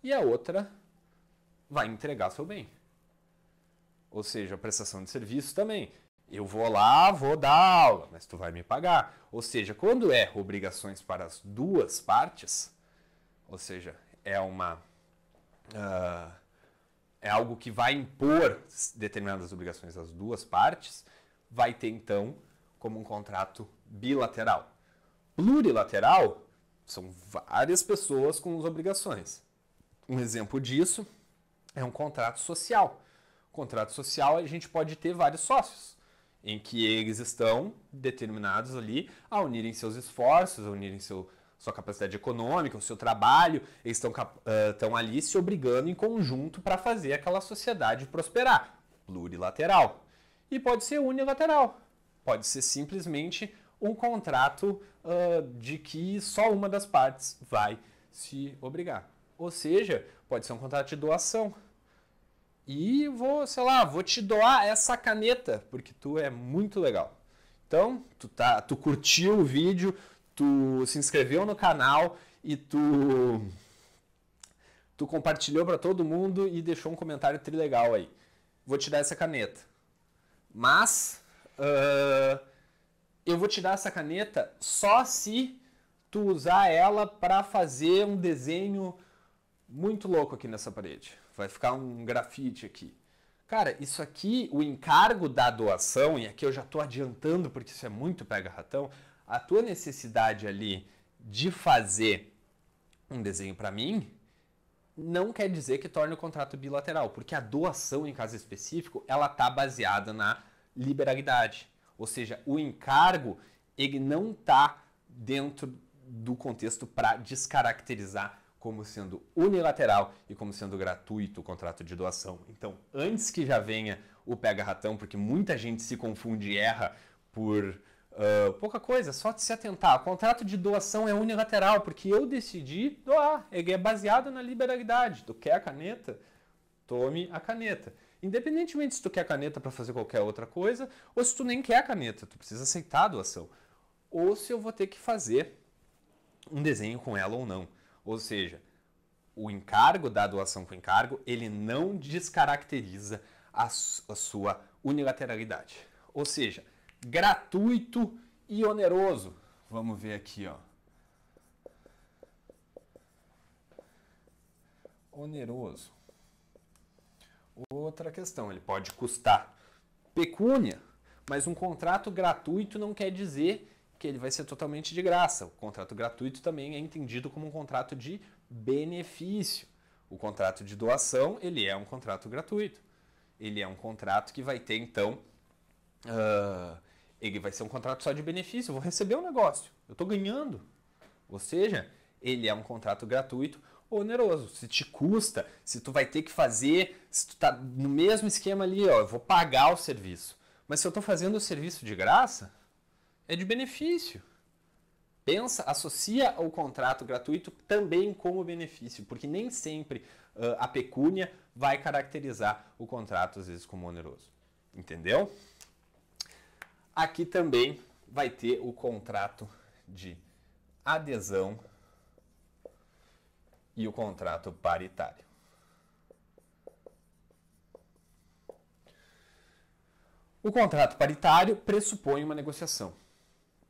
e a outra vai entregar seu bem. Ou seja, a prestação de serviço também. Eu vou lá, vou dar aula, mas tu vai me pagar. Ou seja, quando é obrigações para as duas partes, ou seja, é algo que vai impor determinadas obrigações às duas partes, vai ter então como um contrato bilateral. Plurilateral são várias pessoas com as obrigações. Um exemplo disso é um contrato social. Contrato social, a gente pode ter vários sócios, em que eles estão determinados ali a unirem seus esforços, a unirem sua capacidade econômica, o seu trabalho, eles estão ali se obrigando em conjunto para fazer aquela sociedade prosperar. Plurilateral. E pode ser unilateral. Pode ser simplesmente um contrato de que só uma das partes vai se obrigar. Ou seja, pode ser um contrato de doação. E vou te doar essa caneta, porque tu é muito legal. Então, tu curtiu o vídeo, tu se inscreveu no canal e tu compartilhou para todo mundo e deixou um comentário trilegal aí. Vou te dar essa caneta. Mas eu vou te dar essa caneta só se tu usar ela para fazer um desenho muito louco aqui nessa parede. Vai ficar um grafite aqui. Cara, isso aqui, o encargo da doação, e aqui eu já estou adiantando porque isso é muito pega-ratão, a tua necessidade ali de fazer um desenho para mim não quer dizer que torne o contrato bilateral, porque a doação, em caso específico, ela está baseada na liberalidade. Ou seja, o encargo, ele não está dentro do contexto para descaracterizar como sendo unilateral e como sendo gratuito o contrato de doação. Então, antes que já venha o pega-ratão, porque muita gente se confunde e erra por pouca coisa, só de se atentar. O contrato de doação é unilateral, porque eu decidi doar. Ele é baseado na liberalidade. Tu quer a caneta? Tome a caneta. Independentemente se tu quer a caneta para fazer qualquer outra coisa, ou se tu nem quer a caneta, tu precisa aceitar a doação. Ou se eu vou ter que fazer um desenho com ela ou não. Ou seja, o encargo da doação com encargo, ele não descaracteriza a sua unilateralidade. Ou seja, gratuito e oneroso. Vamos ver aqui, ó. Oneroso. Outra questão, ele pode custar pecúnia, mas um contrato gratuito não quer dizer que ele vai ser totalmente de graça. O contrato gratuito também é entendido como um contrato de benefício. O contrato de doação, ele é um contrato gratuito. Ele é um contrato que vai ter, então, ele vai ser um contrato só de benefício. Eu vou receber um negócio, eu estou ganhando. Ou seja, ele é um contrato gratuito oneroso. Se te custa, se tu vai ter que fazer, se tu tá no mesmo esquema ali, ó, eu vou pagar o serviço. Mas se eu estou fazendo o serviço de graça, é de benefício. Pensa, associa o contrato gratuito também como benefício, porque nem sempre a pecúnia vai caracterizar o contrato, às vezes, como oneroso. Entendeu? Aqui também vai ter o contrato de adesão e o contrato paritário. O contrato paritário pressupõe uma negociação.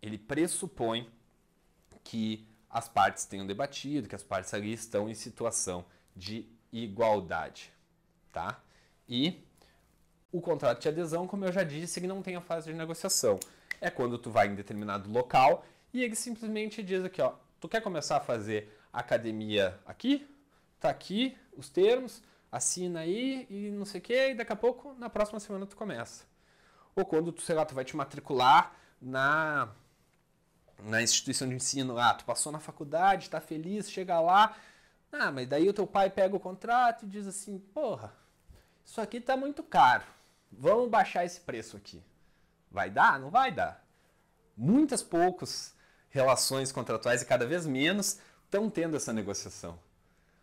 Ele pressupõe que as partes tenham debatido, que as partes ali estão em situação de igualdade, tá? E o contrato de adesão, como eu já disse, ele não tem a fase de negociação. É quando tu vai em determinado local e ele simplesmente diz aqui, ó, tu quer começar a fazer academia aqui? Tá aqui os termos, assina aí e não sei o que, e daqui a pouco, na próxima semana tu começa. Ou quando tu, sei lá, tu vai te matricular na instituição de ensino, tu passou na faculdade, tá feliz, chega lá, mas daí o teu pai pega o contrato e diz assim, porra, isso aqui tá muito caro, vamos baixar esse preço aqui. Vai dar? Não vai dar. Muitas poucas relações contratuais e cada vez menos estão tendo essa negociação.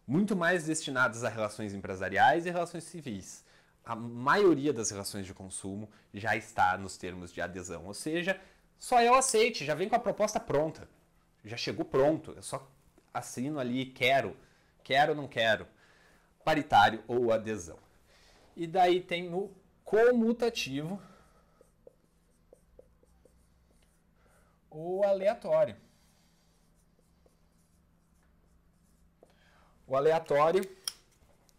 Muito mais destinadas a relações empresariais e relações civis. A maioria das relações de consumo já está nos termos de adesão, ou seja, só eu aceite, já vem com a proposta pronta, já chegou pronto, eu só assino ali, quero, não quero, paritário ou adesão. E daí tem o comutativo ou aleatório. O aleatório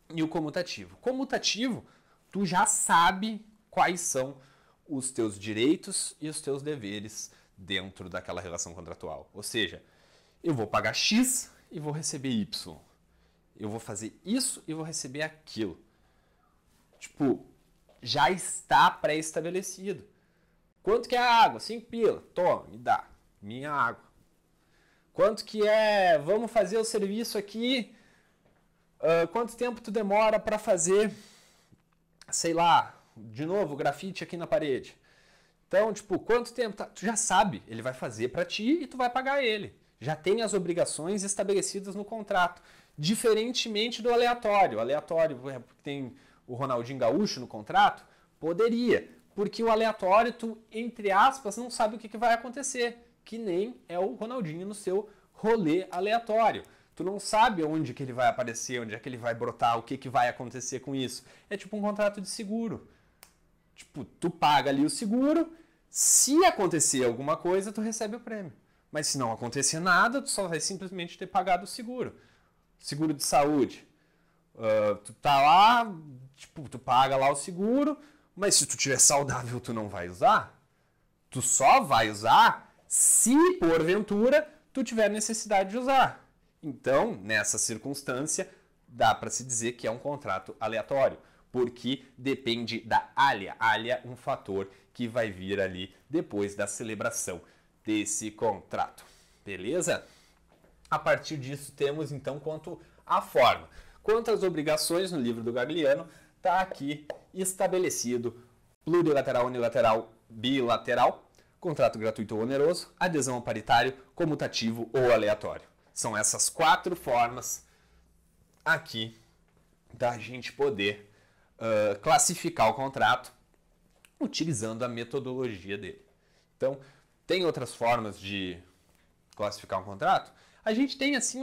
e o comutativo. Comutativo, tu já sabe quais são os teus direitos e os teus deveres dentro daquela relação contratual. Ou seja, eu vou pagar X e vou receber Y. Eu vou fazer isso e vou receber aquilo. Tipo, já está pré-estabelecido. Quanto que é a água? 5 pila. Toma, me dá. Minha água. Quanto que é? Vamos fazer o serviço aqui. Quanto tempo tu demora para fazer, sei lá, de novo, grafite aqui na parede? Então, tipo, quanto tempo? Tu já sabe, ele vai fazer para ti e tu vai pagar ele. Já tem as obrigações estabelecidas no contrato. Diferentemente do aleatório. O aleatório, tem o Ronaldinho Gaúcho no contrato? Poderia. Porque o aleatório, tu, entre aspas, não sabe o que vai acontecer. Que nem é o Ronaldinho no seu rolê aleatório. Tu não sabe onde que ele vai aparecer, onde é que ele vai brotar, o que vai acontecer com isso. É tipo um contrato de seguro. Tipo, tu paga ali o seguro, se acontecer alguma coisa, tu recebe o prêmio. Mas se não acontecer nada, tu só vai simplesmente ter pagado o seguro. Seguro de saúde. Tu tá lá, tipo, tu paga lá o seguro, mas se tu tiver saudável, tu não vai usar. Tu só vai usar se, porventura, tu tiver necessidade de usar. Então, nessa circunstância, dá para se dizer que é um contrato aleatório, porque depende da alha. Alha, um fator que vai vir ali depois da celebração desse contrato. Beleza? A partir disso, temos então quanto à forma. Quanto às obrigações, no livro do Gagliano, está aqui estabelecido plurilateral, unilateral, bilateral, contrato gratuito ou oneroso, adesão ao paritário, comutativo ou aleatório. São essas 4 formas aqui da gente poder classificar o contrato utilizando a metodologia dele. Então, tem outras formas de classificar um contrato? A gente tem, assim,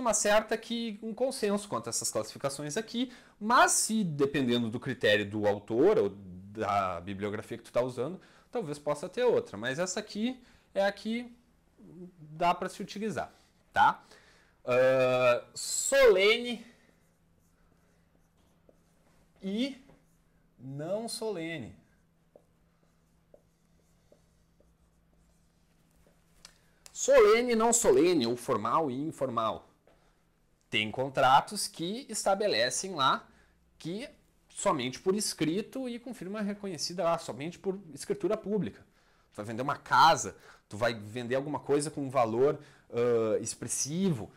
um consenso quanto a essas classificações aqui, mas se, dependendo do critério do autor ou da bibliografia que tu está usando, talvez possa ter outra. Mas essa aqui é a que dá para se utilizar, tá? Solene e não solene. Solene e não solene, ou formal e informal. Tem contratos que estabelecem lá que somente por escrito e com firma reconhecida lá, somente por escritura pública. Tu vai vender uma casa, tu vai vender alguma coisa com um valor expressivo,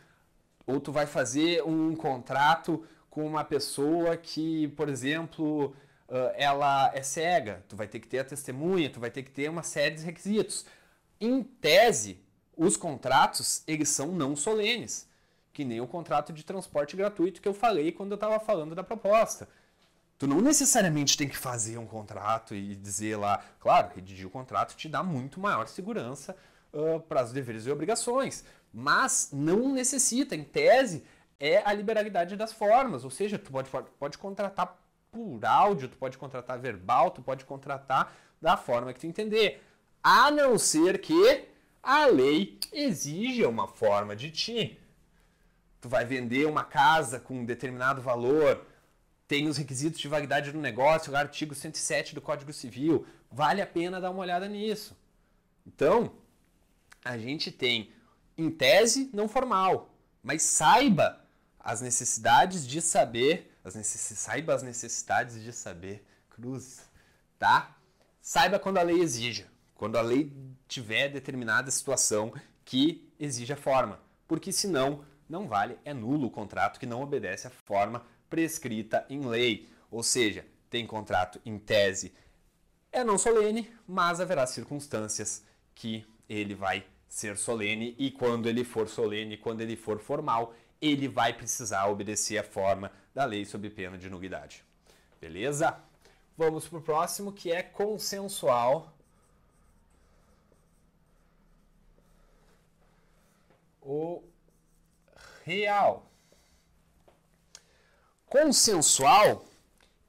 ou tu vai fazer um contrato com uma pessoa que, por exemplo, ela é cega, tu vai ter que ter a testemunha, tu vai ter que ter uma série de requisitos. Em tese, os contratos, eles são não solenes, que nem o contrato de transporte gratuito que eu falei quando eu estava falando da proposta. Tu não necessariamente tem que fazer um contrato e dizer lá, claro, redigir o contrato te dá muito maior segurança para os deveres e obrigações, mas não necessita, em tese, é a liberalidade das formas, ou seja, tu pode contratar por áudio, tu pode contratar verbal, tu pode contratar da forma que tu entender, a não ser que a lei exija uma forma de ti. Tu vai vender uma casa com um determinado valor, tem os requisitos de validade do negócio, o artigo 107 do Código Civil, vale a pena dar uma olhada nisso. Então, a gente tem, em tese, não formal, mas saiba as necessidades de saber, saiba as necessidades de saber, cruzes, tá? Saiba quando a lei exija, quando a lei tiver determinada situação que exija forma, porque senão não vale, é nulo o contrato que não obedece à forma prescrita em lei. Ou seja, tem contrato em tese, é não solene, mas haverá circunstâncias que ele vai ser solene e quando ele for solene, quando ele for formal, ele vai precisar obedecer à forma da lei sob pena de nulidade. Beleza? Vamos para o próximo, que é consensual ou real. Consensual,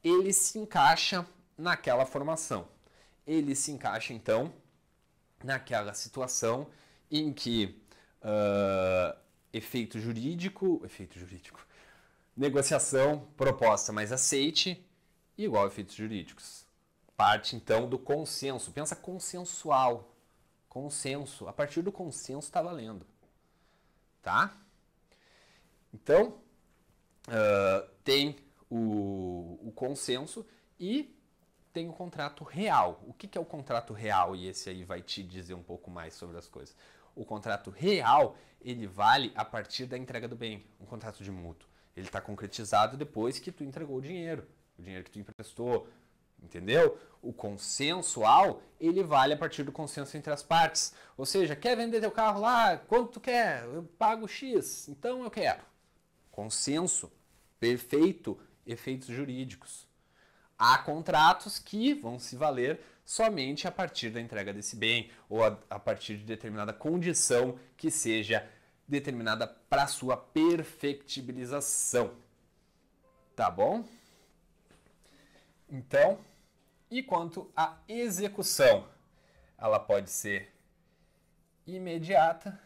ele se encaixa naquela formação. Ele se encaixa, então, naquela situação em que efeito jurídico, negociação, proposta mais aceite, igual a efeitos jurídicos. Parte, então, do consenso. Pensa consensual. Consenso. A partir do consenso está valendo. Tá? Então, tem o consenso e tem o contrato real. O que é o contrato real? E esse aí vai te dizer um pouco mais sobre as coisas. O contrato real, ele vale a partir da entrega do bem, um contrato de mútuo. Ele está concretizado depois que tu entregou o dinheiro que tu emprestou, entendeu? O consensual, ele vale a partir do consenso entre as partes. Ou seja, quer vender teu carro lá? Quanto tu quer? Eu pago X, então eu quero. Consenso, perfeito, efeitos jurídicos. Há contratos que vão se valer somente a partir da entrega desse bem ou a partir de determinada condição que seja determinada para sua perfectibilização. Tá bom? Então, e quanto à execução? Ela pode ser imediata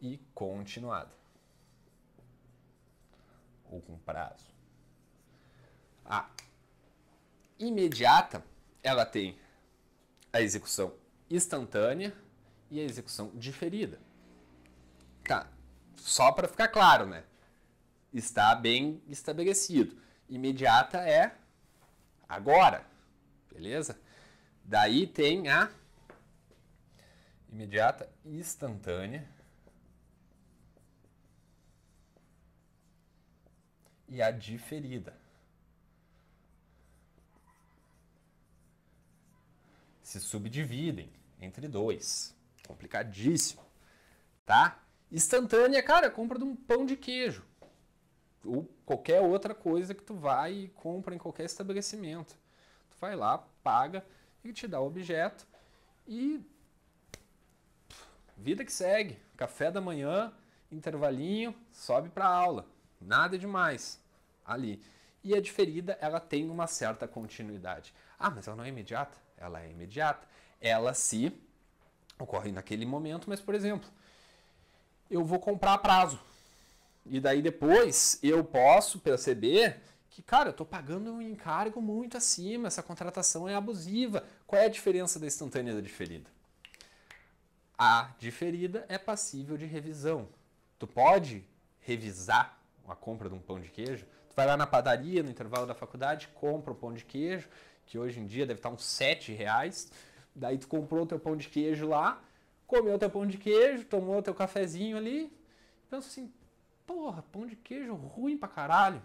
e continuada, ou com prazo. A imediata, ela tem a execução instantânea e a execução diferida. Tá, só para ficar claro, né? Está bem estabelecido. Imediata é agora, beleza? Daí tem a imediata instantânea e a diferida. Se subdividem entre dois. Complicadíssimo, tá? Instantânea, cara, compra de um pão de queijo. Ou qualquer outra coisa que tu vai e compra em qualquer estabelecimento. Tu vai lá, paga e te dá o objeto e vida que segue. Café da manhã, intervalinho, sobe para aula. Nada demais ali. E a diferida, ela tem uma certa continuidade. Ah, mas ela não é imediata? Ela é imediata. Ela se ocorre naquele momento, mas, por exemplo, eu vou comprar a prazo. E daí depois eu posso perceber que, cara, eu estou pagando um encargo muito acima, essa contratação é abusiva. Qual é a diferença da instantânea e da diferida? A diferida é passível de revisão. Tu pode revisar a compra de um pão de queijo. Tu vai lá na padaria, no intervalo da faculdade, compra o pão de queijo, que hoje em dia deve estar uns R$7. Daí tu comprou o teu pão de queijo lá, comeu o teu pão de queijo, tomou o teu cafezinho ali, pensa assim, porra, pão de queijo ruim pra caralho.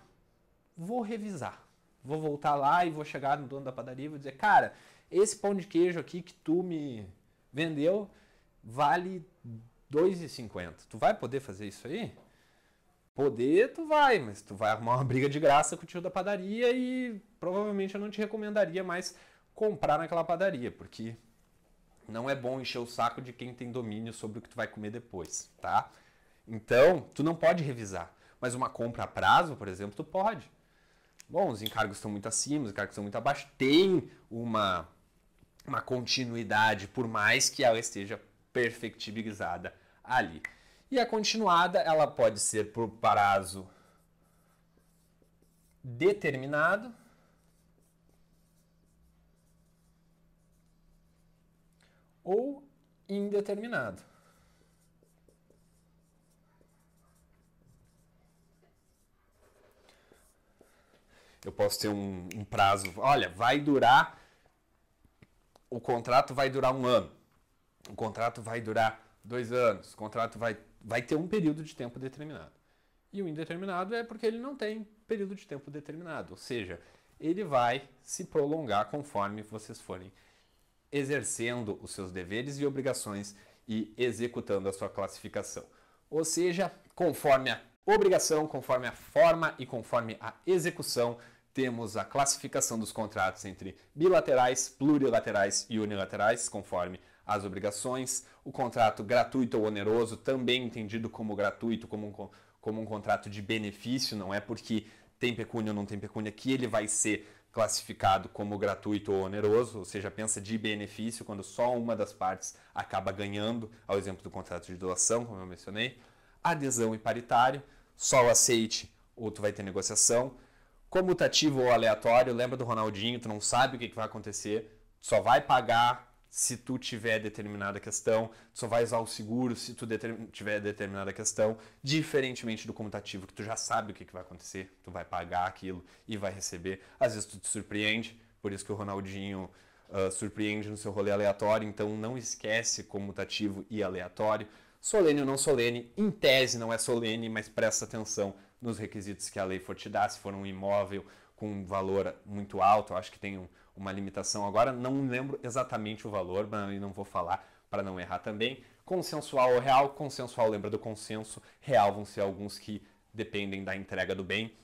Vou revisar. Vou voltar lá e vou chegar no dono da padaria e vou dizer, cara, esse pão de queijo aqui que tu me vendeu vale R$2,50. Tu vai poder fazer isso aí? Poder, tu vai, mas tu vai arrumar uma briga de graça com o tio da padaria e provavelmente eu não te recomendaria mais comprar naquela padaria, porque não é bom encher o saco de quem tem domínio sobre o que tu vai comer depois, tá? Então, tu não pode revisar, mas uma compra a prazo, por exemplo, tu pode. Bom, os encargos estão muito acima, os encargos estão muito abaixo, tem uma continuidade, por mais que ela esteja perfectibilizada ali. E a continuada, ela pode ser por prazo determinado ou indeterminado. Eu posso ter um prazo, olha, vai durar, o contrato vai durar 1 ano, o contrato vai durar 2 anos, o contrato vai ter um período de tempo determinado. E o indeterminado é porque ele não tem período de tempo determinado, ou seja, ele vai se prolongar conforme vocês forem exercendo os seus deveres e obrigações e executando a sua classificação. Ou seja, conforme a obrigação, conforme a forma e conforme a execução, temos a classificação dos contratos entre bilaterais, plurilaterais e unilaterais, conforme as obrigações. O contrato gratuito ou oneroso, também entendido como gratuito, como um contrato de benefício, não é porque tem pecúnia ou não tem pecúnia que ele vai ser classificado como gratuito ou oneroso, ou seja, pensa de benefício quando só uma das partes acaba ganhando, ao exemplo do contrato de doação, como eu mencionei. Adesão e paritário, só o aceite ou tu vai ter negociação. Comutativo ou aleatório, lembra do Ronaldinho, tu não sabe o que vai acontecer, só vai pagar se tu tiver determinada questão, tu só vai usar o seguro se tu tiver determinada questão, diferentemente do comutativo, que tu já sabe o que vai acontecer, tu vai pagar aquilo e vai receber. Às vezes tu te surpreende, por isso que o Ronaldinho surpreende no seu rolê aleatório, então não esquece comutativo e aleatório. Solene ou não solene, em tese não é solene, mas presta atenção nos requisitos que a lei for te dar, se for um imóvel com um valor muito alto, eu acho que tem uma limitação agora, não lembro exatamente o valor, mas não vou falar para não errar também. Consensual ou real, consensual lembra do consenso, real vão ser alguns que dependem da entrega do bem.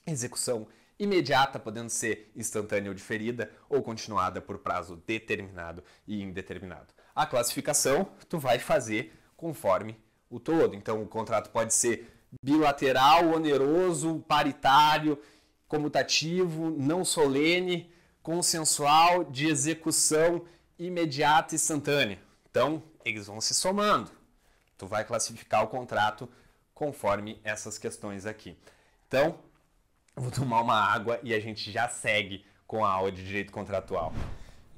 Execução imediata, podendo ser instantânea ou diferida, ou continuada por prazo determinado e indeterminado. A classificação tu vai fazer conforme o todo, então o contrato pode ser bilateral, oneroso, paritário, comutativo, não solene, consensual, de execução imediata e instantânea. Então, eles vão se somando. Tu vai classificar o contrato conforme essas questões aqui. Então, eu vou tomar uma água e a gente já segue com a aula de direito contratual.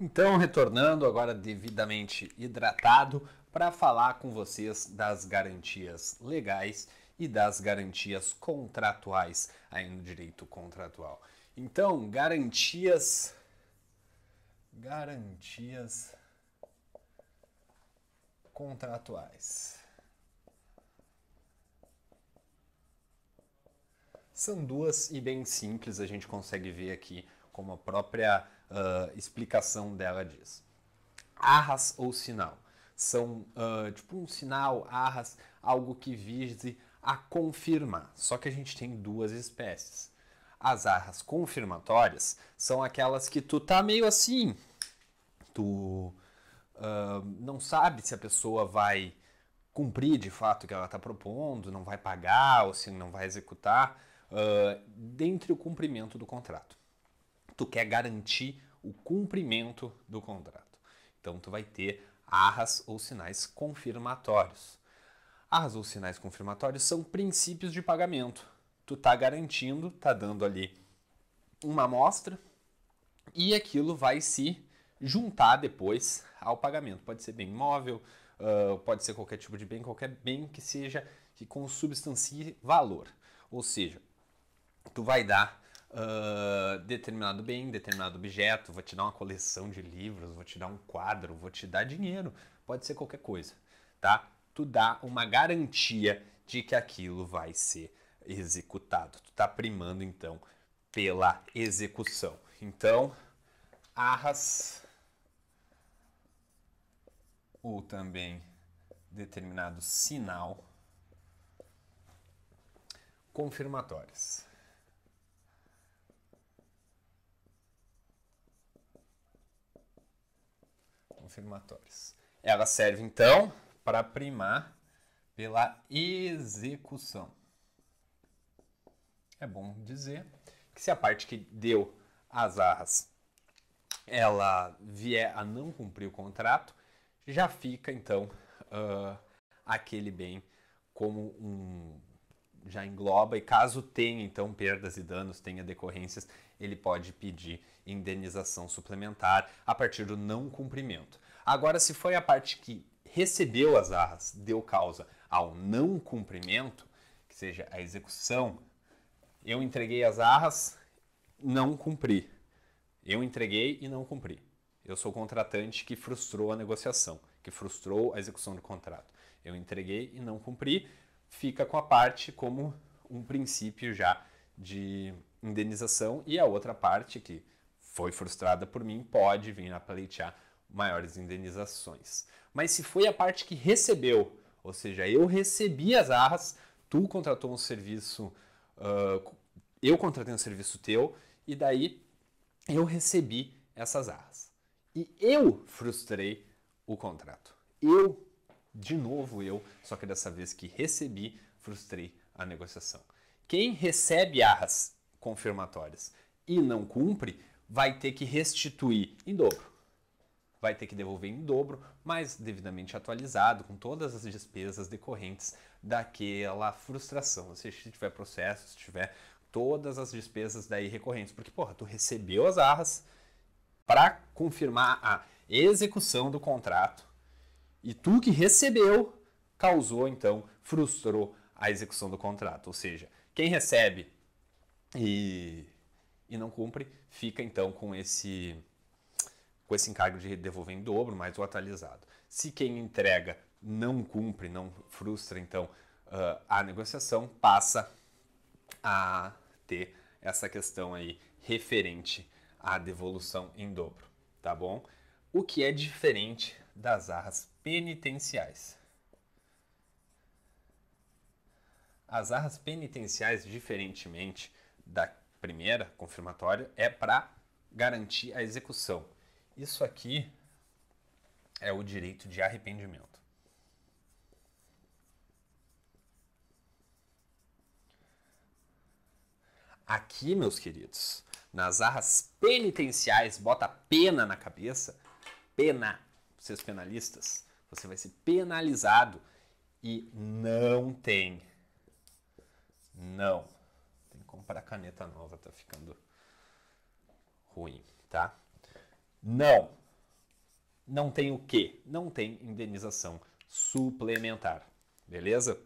Então, retornando agora devidamente hidratado para falar com vocês das garantias legais e das garantias contratuais aí no direito contratual. Então, garantias contratuais. São duas e bem simples, a gente consegue ver aqui como a própria explicação dela diz. Arras ou sinal. São tipo um sinal, arras, algo que vise a confirmar. Só que a gente tem duas espécies. As arras confirmatórias são aquelas que tu tá meio assim, tu não sabe se a pessoa vai cumprir de fato o que ela está propondo, não vai pagar ou se não vai executar, dentre o cumprimento do contrato. Tu quer garantir o cumprimento do contrato. Então tu vai ter arras ou sinais confirmatórios. Arras ou sinais confirmatórios são princípios de pagamento. Tu tá garantindo, tá dando ali uma amostra e aquilo vai se juntar depois ao pagamento. Pode ser bem imóvel, pode ser qualquer tipo de bem, qualquer bem que consubstancie valor. Ou seja, tu vai dar determinado bem, determinado objeto, vou te dar uma coleção de livros, vou te dar um quadro, vou te dar dinheiro, pode ser qualquer coisa, tá? Tu dá uma garantia de que aquilo vai ser executado. Tu tá primando, então, pela execução. Então, arras ou também determinado sinal confirmatórias. Ela serve, então, para primar pela execução. É bom dizer que se a parte que deu as arras ela vier a não cumprir o contrato, já fica, então, aquele bem como já engloba, e caso tenha, então, perdas e danos, tenha decorrências, ele pode pedir indenização suplementar a partir do não cumprimento. Agora, se foi a parte que recebeu as arras, deu causa ao não cumprimento, que seja a execução, eu entreguei as arras, não cumpri. Eu entreguei e não cumpri. Eu sou o contratante que frustrou a negociação, que frustrou a execução do contrato. Eu entreguei e não cumpri, fica com a parte como um princípio já de indenização, e a outra parte que foi frustrada por mim pode vir a pleitear maiores indenizações. Mas se foi a parte que recebeu, ou seja, eu recebi as arras, tu contratou um serviço, eu contratei um serviço teu, e daí eu recebi essas arras. E eu frustrei o contrato. De novo eu, só que dessa vez que recebi, frustrei a negociação. Quem recebe arras confirmatórias e não cumpre, vai ter que restituir em dobro. Vai ter que devolver em dobro, mas devidamente atualizado, com todas as despesas decorrentes daquela frustração. Ou seja, se tiver processo, se tiver todas as despesas daí recorrentes. Porque, porra, tu recebeu as arras para confirmar a execução do contrato e tu que recebeu causou, então, frustrou a execução do contrato. Ou seja, quem recebe e não cumpre, fica, então, com esse encargo de devolver em dobro, mais o atualizado. Se quem entrega não cumpre, não frustra, então, a negociação passa a ter essa questão aí referente à devolução em dobro, tá bom? O que é diferente das arras penitenciais. As arras penitenciais, diferentemente da primeira confirmatória, é para garantir a execução. Isso aqui é o direito de arrependimento. Aqui, meus queridos, nas arras penitenciais, bota pena na cabeça, pena, vocês penalistas, você vai ser penalizado e não tem. Não. Tem que comprar caneta nova, tá ficando ruim, tá? Não tem o quê? Não tem indenização suplementar, beleza?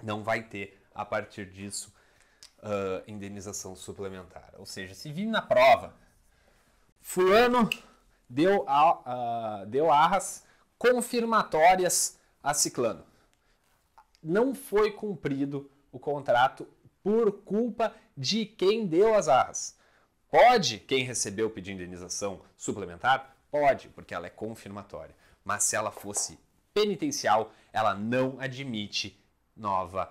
Não vai ter, a partir disso, indenização suplementar. Ou seja, se vir na prova, fulano deu arras confirmatórias a ciclano. Não foi cumprido o contrato por culpa de quem deu as arras. Pode quem recebeu pedir indenização suplementar? Pode, porque ela é confirmatória. Mas se ela fosse penitencial, ela não admite nova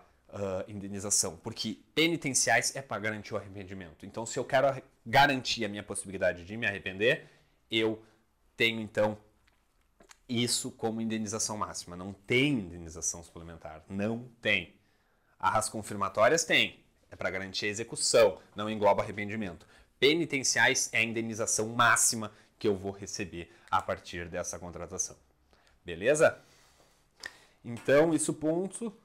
indenização. Porque penitenciais é para garantir o arrependimento. Então, se eu quero garantir a minha possibilidade de me arrepender, eu tenho, então, isso como indenização máxima. Não tem indenização suplementar. Não tem. Arras confirmatórias tem. É para garantir a execução. Não engloba arrependimento. Penitenciais é a indenização máxima que eu vou receber a partir dessa contratação. Beleza? Então, isso ponto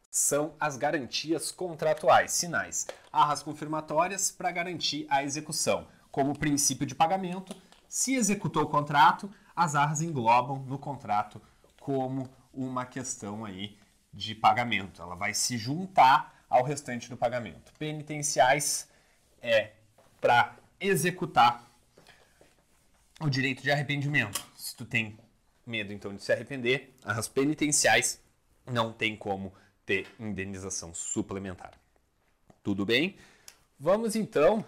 são as garantias contratuais, sinais. Arras confirmatórias para garantir a execução. Como princípio de pagamento, se executou o contrato, as arras englobam no contrato como uma questão aí de pagamento. Ela vai se juntar ao restante do pagamento. Penitenciais é para executar o direito de arrependimento. Se tu tem medo, então, de se arrepender, as penitenciais não tem como ter indenização suplementar. Tudo bem? Vamos, então,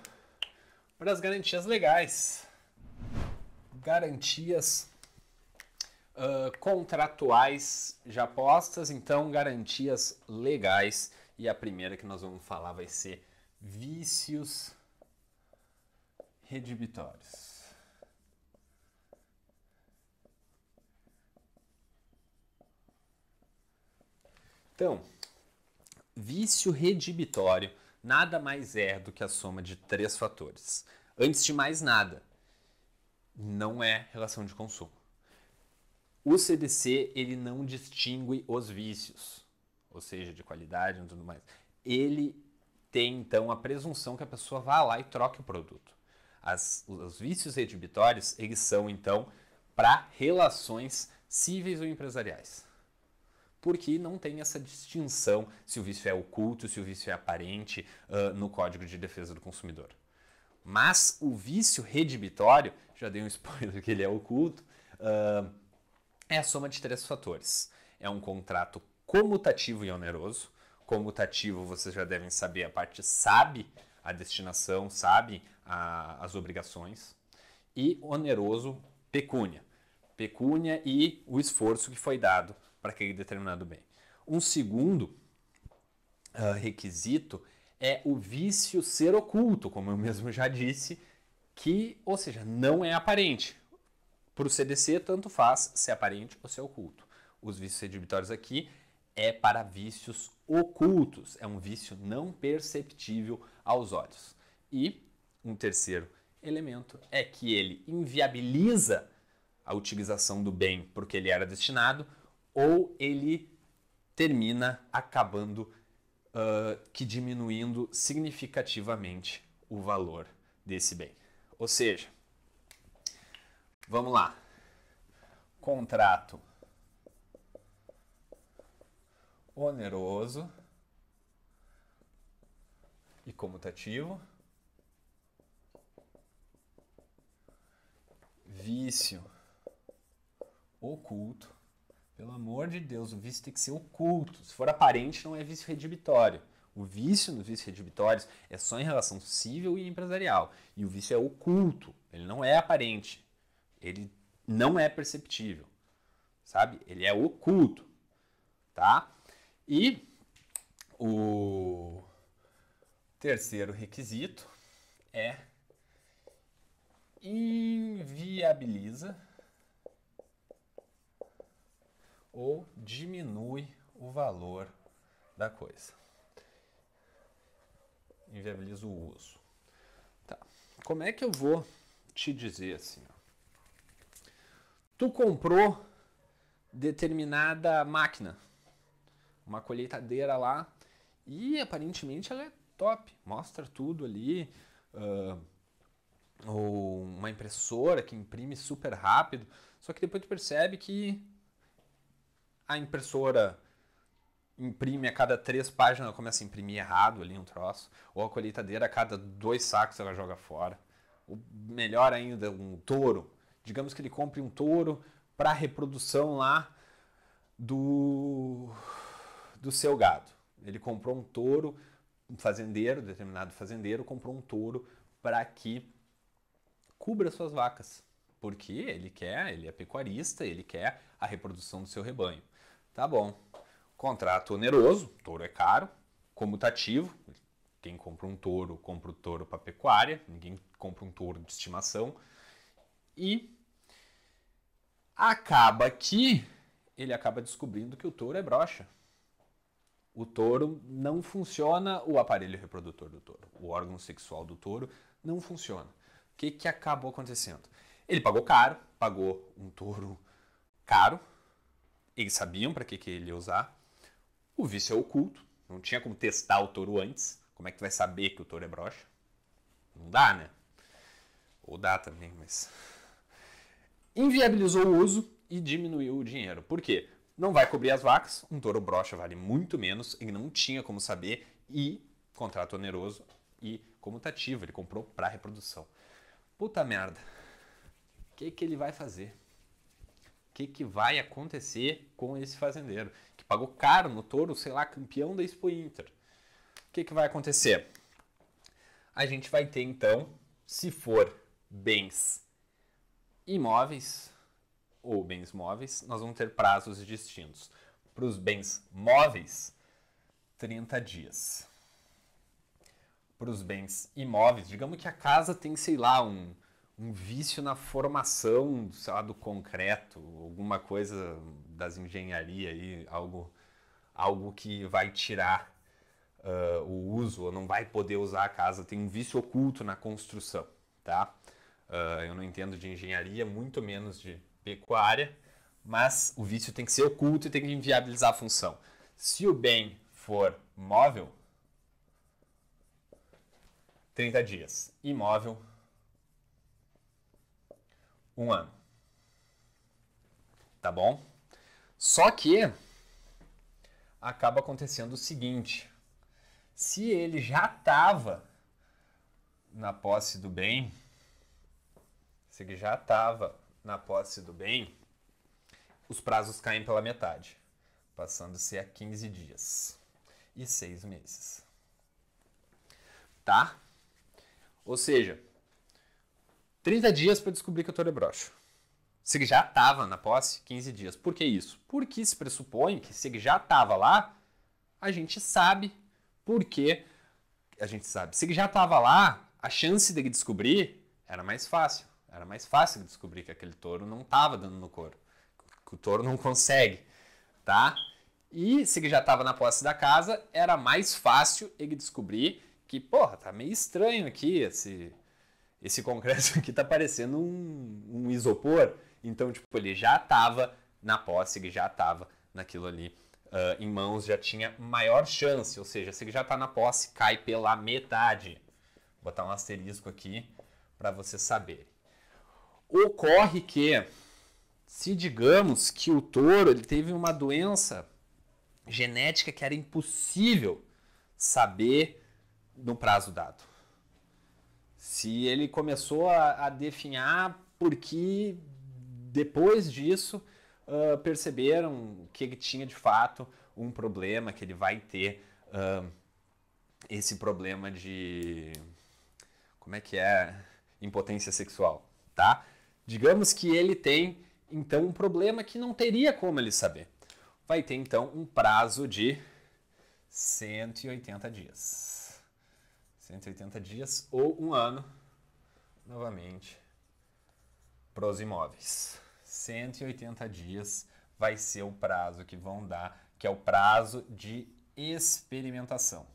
para as garantias legais. Garantias contratuais já postas, então, garantias legais. E a primeira que nós vamos falar vai ser vícios redibitórios. Então, vício redibitório nada mais é do que a soma de 3 fatores. Antes de mais nada, não é relação de consumo. O CDC, ele não distingue os vícios, ou seja, de qualidade e tudo mais. Ele tem, então, a presunção que a pessoa vá lá e troque o produto. Os vícios redibitórios, eles são, então, para relações cíveis ou empresariais. Porque não tem essa distinção se o vício é oculto, se o vício é aparente no Código de Defesa do Consumidor. Mas o vício redibitório, já dei um spoiler que ele é oculto, é a soma de 3 fatores. É um contrato comutativo e oneroso. Comutativo, vocês já devem saber, a parte sabe a destinação, sabe as obrigações. E oneroso, pecúnia. Pecúnia e o esforço que foi dado para aquele determinado bem. Um segundo requisito é o vício ser oculto, como eu mesmo já disse, que, ou seja, não é aparente. Para o CDC, tanto faz se é aparente ou se é oculto. Os vícios redibitórios aqui é para vícios ocultos, é um vício não perceptível aos olhos. E um terceiro elemento é que ele inviabiliza a utilização do bem porque ele era destinado, ou ele termina acabando que diminuindo significativamente o valor desse bem. Ou seja, vamos lá. Contrato oneroso e comutativo. Vício oculto. Pelo amor de Deus, o vício tem que ser oculto. Se for aparente, não é vício redibitório. O vício nos vícios redibitórios é só em relação civil e empresarial. E o vício é oculto. Ele não é aparente. Ele não é perceptível. Sabe? Ele é oculto. Tá? E o terceiro requisito é inviabiliza ou diminui o valor da coisa. Inviabiliza o uso. Tá. Como é que eu vou te dizer assim? Ó? Tu comprou determinada máquina, uma colheitadeira lá, e aparentemente ela é top, mostra tudo ali, ou uma impressora que imprime super rápido, só que depois tu percebe que a impressora imprime a cada 3 páginas, ela começa a imprimir errado ali um troço. Ou a colheitadeira, a cada 2 sacos ela joga fora. Ou melhor ainda, um touro. Digamos que ele compre um touro para reprodução lá do seu gado. Ele comprou um touro, um fazendeiro, determinado fazendeiro, comprou um touro para que cubra suas vacas. Porque ele é pecuarista, ele quer a reprodução do seu rebanho. Tá bom. Contrato oneroso, touro é caro, comutativo, quem compra um touro, compra o touro para pecuária, ninguém compra um touro de estimação. E acaba que ele acaba descobrindo que o touro é broxa. O touro não funciona, o aparelho reprodutor do touro, o órgão sexual do touro não funciona. O que acabou acontecendo? Ele pagou caro, pagou um touro caro, eles sabiam para que ele ia usar. O vício é oculto, não tinha como testar o touro antes. Como é que tu vai saber que o touro é broxa? Não dá, né? Ou dá também, mas... Inviabilizou o uso e diminuiu o dinheiro. Por quê? não vai cobrir as vacas, um touro broxa vale muito menos, ele não tinha como saber e contrato oneroso e comutativo, ele comprou para reprodução. Puta merda, o que ele vai fazer? O que vai acontecer com esse fazendeiro que pagou caro no touro, sei lá, campeão da Expo Inter? O que vai acontecer? A gente vai ter então, se for bens imóveis ou bens móveis, nós vamos ter prazos distintos. Para os bens móveis, 30 dias. Para os bens imóveis, digamos que a casa tem, sei lá, um vício na formação, sei lá, do concreto, alguma coisa das engenharia aí, algo que vai tirar o uso ou não vai poder usar a casa, tem um vício oculto na construção, tá? Eu não entendo de engenharia, muito menos de pecuária, mas o vício tem que ser oculto e tem que inviabilizar a função. Se o bem for móvel, 30 dias. Imóvel, 1 ano. Tá bom? Só que acaba acontecendo o seguinte: se ele já estava na posse do bem, os prazos caem pela metade, passando a ser a 15 dias e 6 meses. Tá? Ou seja, 30 dias para descobrir que o touro é broxo. Se ele já estava na posse, 15 dias. Por que isso? Porque se pressupõe que se ele já estava lá, a gente sabe por que a gente sabe. Se ele já estava lá, a chance dele descobrir era mais fácil. Era mais fácil de descobrir que aquele touro não estava dando no couro. Que o touro não consegue, tá? E se ele já estava na posse da casa, era mais fácil ele descobrir que, porra, tá meio estranho aqui esse concreto aqui, tá parecendo um isopor. Então, tipo, ele já estava na posse, ele já estava naquilo ali em mãos, já tinha maior chance. Ou seja, se ele já está na posse, cai pela metade. Vou botar um asterisco aqui para você saber. Ocorre que, se digamos que o touro ele teve uma doença genética que era impossível saber no prazo dado. Se ele começou a definhar porque depois disso perceberam que ele tinha de fato um problema, que ele vai ter esse problema de... como é que é? Impotência sexual, tá? Digamos que ele tem, então, um problema que não teria como ele saber. Vai ter, então, um prazo de 180 dias. 180 dias ou 1 ano, novamente, para os imóveis. 180 dias vai ser o prazo que vão dar, que é o prazo de experimentação.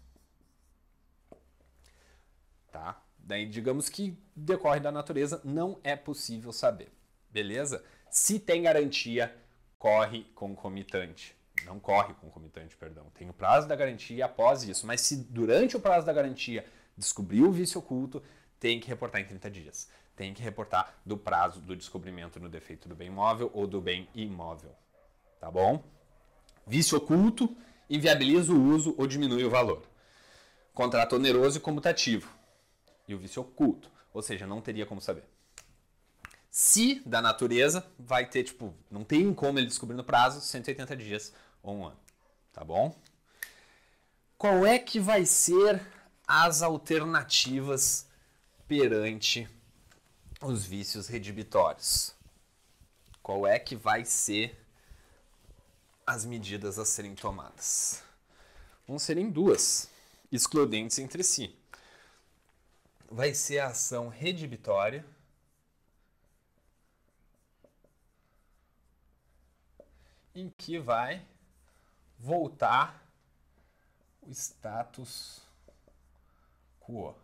Tá? Daí, digamos que decorre da natureza, não é possível saber. Beleza? Se tem garantia, corre concomitante. Não corre concomitante, perdão. Tem o prazo da garantia após isso. Mas se durante o prazo da garantia descobriu o vício oculto, tem que reportar em 30 dias. Tem que reportar do prazo do descobrimento no defeito do bem móvel ou do bem imóvel. Tá bom? Vício oculto inviabiliza o uso ou diminui o valor. Contrato oneroso e comutativo. E o vício oculto. Ou seja, não teria como saber. Se da natureza, vai ter, tipo, não tem como ele descobrir no prazo, 180 dias ou 1 ano. Tá bom? Qual é que vai ser as alternativas perante os vícios redibitórios? Qual é que vai ser as medidas a serem tomadas? Vão serem duas, excludentes entre si. Vai ser a ação redibitória em que vai voltar o status quo,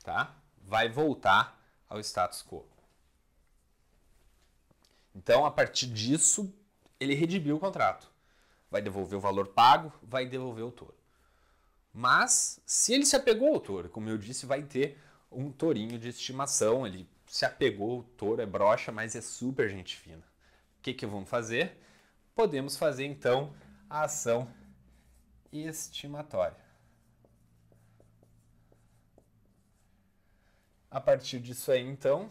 tá? Vai voltar ao status quo. Então, a partir disso, ele redibiu o contrato. Vai devolver o valor pago, vai devolver o touro. Mas, se ele se apegou ao touro, como eu disse, vai ter um tourinho de estimação. Ele se apegou, o touro é broxa, mas é super gente fina. O que vamos fazer? podemos fazer então a ação estimatória. A partir disso aí, então,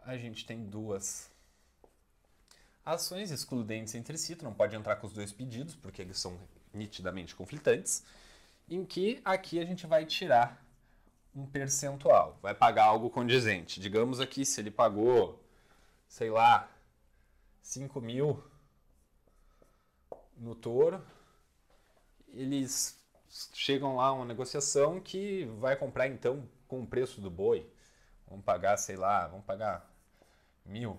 a gente tem duas ações excludentes entre si, tu não pode entrar com os dois pedidos, porque eles são nitidamente conflitantes, em que aqui a gente vai tirar um percentual, vai pagar algo condizente. Digamos aqui, se ele pagou, sei lá, 5 mil no touro, eles chegam lá a uma negociação que vai comprar então com o preço do boi. Vamos pagar, sei lá, vamos pagar 1.000.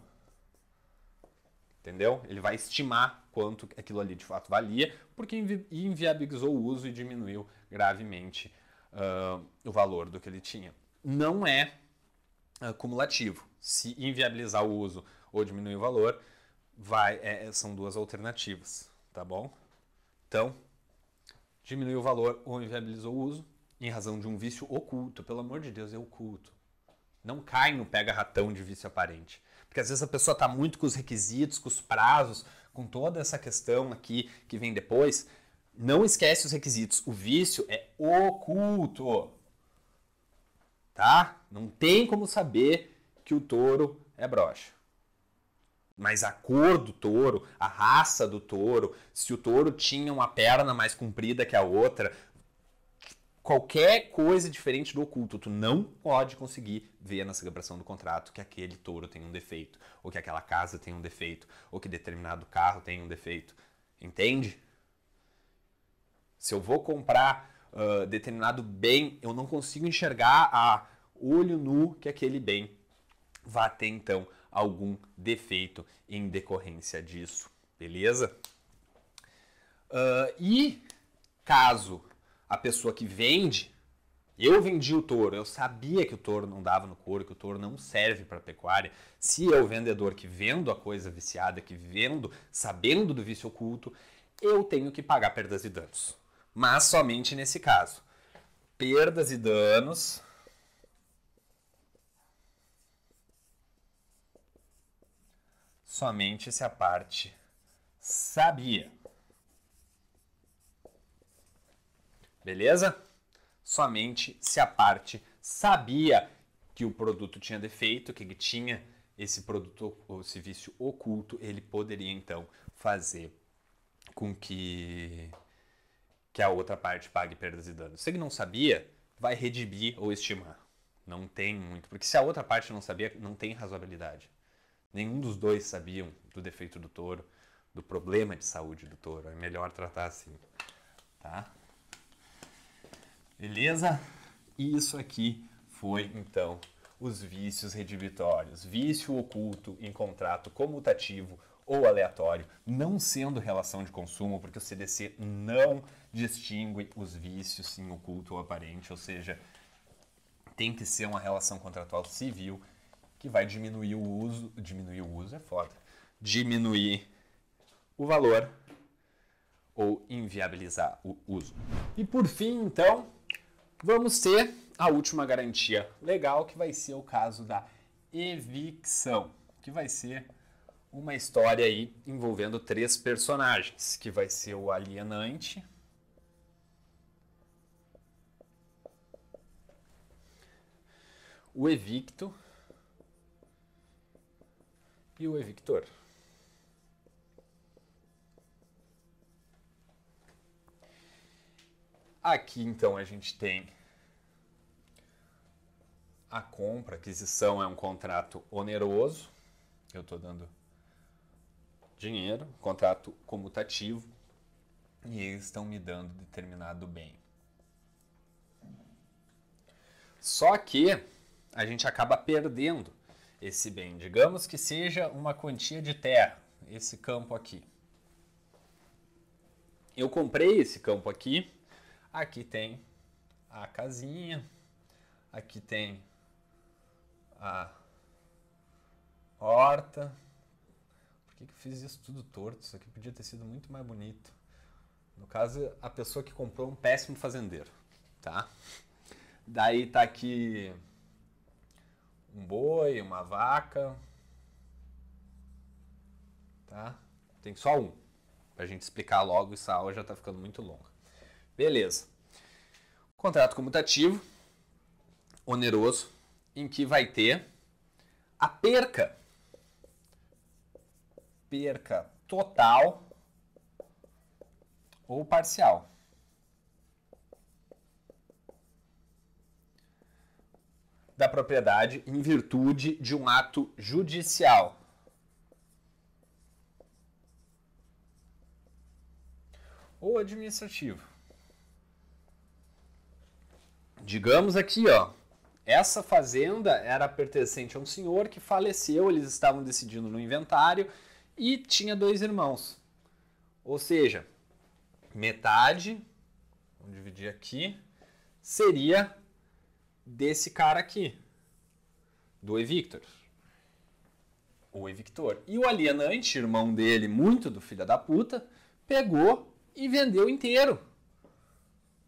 Entendeu? Ele vai estimar quanto aquilo ali de fato valia, porque inviabilizou o uso e diminuiu gravemente o valor do que ele tinha. Não é cumulativo. Se inviabilizar o uso ou diminuir o valor, são duas alternativas, tá bom? Então, diminuiu o valor ou inviabilizou o uso em razão de um vício oculto. Pelo amor de Deus, é oculto. Não cai no pega-ratão de vício aparente. Porque às vezes a pessoa está muito com os requisitos, com os prazos, com toda essa questão aqui que vem depois. Não esquece os requisitos. O vício é oculto. Tá? Não tem como saber que o touro é broxa. Mas a cor do touro, a raça do touro, se o touro tinha uma perna mais comprida que a outra, qualquer coisa diferente do oculto, tu não pode conseguir ver na celebração do contrato que aquele touro tem um defeito, ou que aquela casa tem um defeito, ou que determinado carro tem um defeito. Entende? Se eu vou comprar determinado bem, eu não consigo enxergar a olho nu que aquele bem vai ter, então, algum defeito em decorrência disso. Beleza? E caso a pessoa que vende, eu vendi o touro, eu sabia que o touro não dava no couro, que o touro não serve para pecuária. Se eu, vendedor, que vendo a coisa viciada, que vendo, sabendo do vício oculto, eu tenho que pagar perdas e danos. Mas somente nesse caso. Perdas e danos somente se a parte sabia. Beleza? Somente se a parte sabia que o produto tinha defeito, que ele tinha esse produto, esse vício oculto, ele poderia então fazer com que a outra parte pague perdas e danos. Se ele não sabia, vai redimir ou estimar. Não tem muito, porque se a outra parte não sabia, não tem razoabilidade. Nenhum dos dois sabiam do defeito do touro, do problema de saúde do touro. É melhor tratar assim, tá? Beleza? Isso aqui foi, então, os vícios redibitórios. Vício oculto em contrato comutativo ou aleatório, não sendo relação de consumo, porque o CDC não distingue os vícios em oculto ou aparente, ou seja, tem que ser uma relação contratual civil que vai diminuir o uso é foda, diminuir o valor ou inviabilizar o uso. E por fim, então, vamos ter a última garantia legal, que vai ser o caso da evicção, que vai ser uma história aí envolvendo 3 personagens, que vai ser o alienante, o evicto e o evictor. Aqui, então, a gente tem a compra, aquisição é um contrato oneroso, eu estou dando dinheiro, contrato comutativo, e eles estão me dando determinado bem. Só que a gente acaba perdendo esse bem. Digamos que seja uma quantia de terra, esse campo aqui. Eu comprei esse campo aqui, aqui tem a casinha, aqui tem a horta. Por que eu fiz isso tudo torto? Isso aqui podia ter sido muito mais bonito. No caso, a pessoa que comprou um péssimo fazendeiro, tá? Daí tá aqui um boi, uma vaca, tá? Tem só um. Pra gente explicar logo, essa aula já tá ficando muito longa. Beleza. Contrato comutativo, oneroso, em que vai ter a perca total ou parcial. Da propriedade em virtude de um ato judicial. Ou administrativo. Digamos aqui, ó, essa fazenda era pertencente a um senhor que faleceu, eles estavam decidindo no inventário e tinha 2 irmãos. Ou seja, metade, vamos dividir aqui, seria desse cara aqui, do evictor. O evictor. E o alienante, irmão dele, muito do filho da puta, pegou e vendeu inteiro.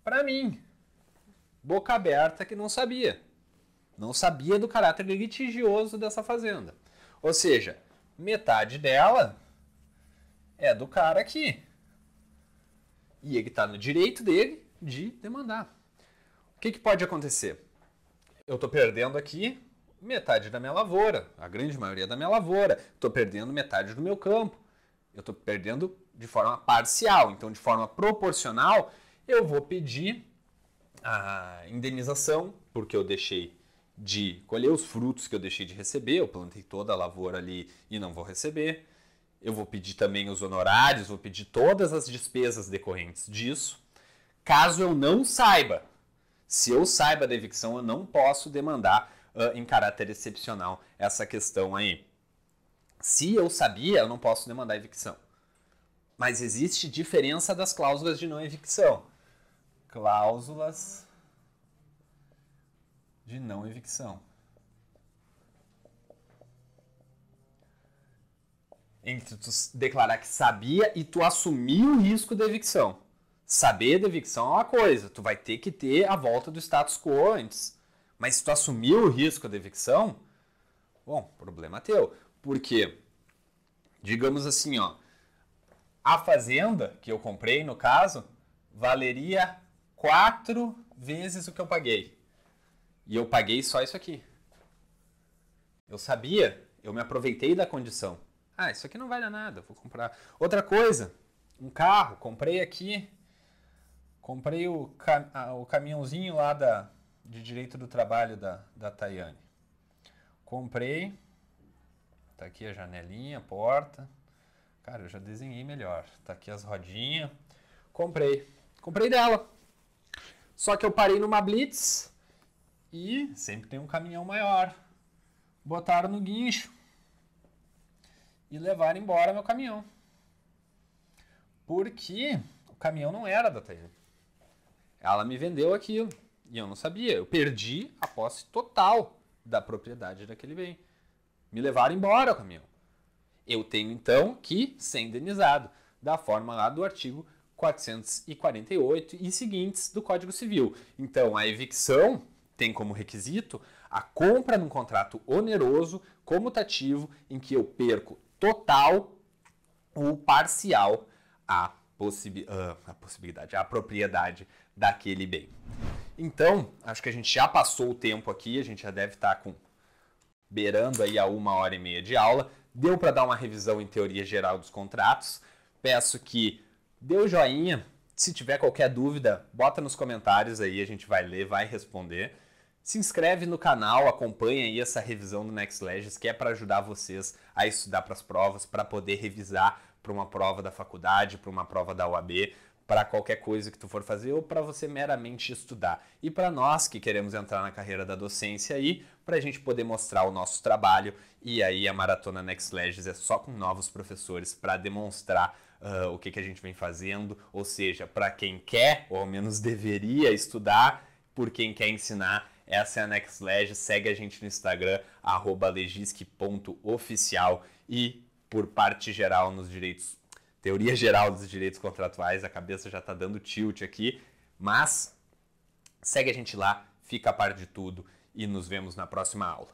Pra mim. Boca aberta que não sabia. Não sabia do caráter litigioso dessa fazenda. Ou seja, metade dela é do cara aqui. E ele está no direito dele de demandar. O que pode acontecer? Eu estou perdendo aqui metade da minha lavoura, a grande maioria da minha lavoura. Estou perdendo metade do meu campo. Eu estou perdendo de forma parcial. Então, de forma proporcional, eu vou pedir a indenização, porque eu deixei de colher os frutos que eu deixei de receber. Eu plantei toda a lavoura ali e não vou receber. Eu vou pedir também os honorários, vou pedir todas as despesas decorrentes disso. Caso eu não saiba, se eu saiba da evicção, eu não posso demandar em caráter excepcional essa questão aí. Se eu sabia, eu não posso demandar evicção. Mas existe diferença das cláusulas de não evicção. Cláusulas de não evicção. Entre tu declarar que sabia e tu assumir o risco da evicção. Saber da evicção é uma coisa, tu vai ter que ter a volta do status quo antes. Mas se tu assumir o risco da evicção, bom, problema teu. Por quê? Digamos assim, ó, a fazenda que eu comprei, no caso, valeria 4 vezes o que eu paguei. E eu paguei só isso aqui. Eu sabia, eu me aproveitei da condição. Ah, isso aqui não vale nada, vou comprar. Outra coisa, um carro, comprei aqui, comprei o caminhãozinho lá de direito do trabalho da Tayane. Comprei, tá aqui a janelinha, a porta. Cara, eu já desenhei melhor. Tá aqui as rodinhas. Comprei dela. Só que eu parei numa blitz e sempre tem um caminhão maior. Botaram no guincho e levaram embora meu caminhão. Porque o caminhão não era da Tayane. Ela me vendeu aquilo e eu não sabia. Eu perdi a posse total da propriedade daquele bem. Me levaram embora o caminhão. Eu tenho então que ser indenizado da forma lá do artigo 448 e seguintes do Código Civil. Então a evicção tem como requisito a compra num contrato oneroso, comutativo, em que eu perco total ou parcial a propriedade daquele bem. Então, acho que a gente já passou o tempo aqui, a gente já deve estar beirando aí a 1h30 de aula. Deu para dar uma revisão em teoria geral dos contratos. Peço que dê o joinha. Se tiver qualquer dúvida, bota nos comentários aí, a gente vai ler, vai responder. Se inscreve no canal, acompanha aí essa revisão do NextLegis, que é para ajudar vocês a estudar para as provas, para poder revisar para uma prova da faculdade, para uma prova da UAB, para qualquer coisa que tu for fazer ou para você meramente estudar. E para nós que queremos entrar na carreira da docência aí, para a gente poder mostrar o nosso trabalho. E aí a Maratona NextLegis é só com novos professores para demonstrar o que a gente vem fazendo, ou seja, para quem quer, ou ao menos deveria estudar, por quem quer ensinar. Essa é a NextLegis, segue a gente no Instagram, @legisque.oficial, e por parte geral nos direitos, teoria geral dos direitos contratuais, a cabeça já está dando tilt aqui, mas segue a gente lá, fica a par de tudo e nos vemos na próxima aula.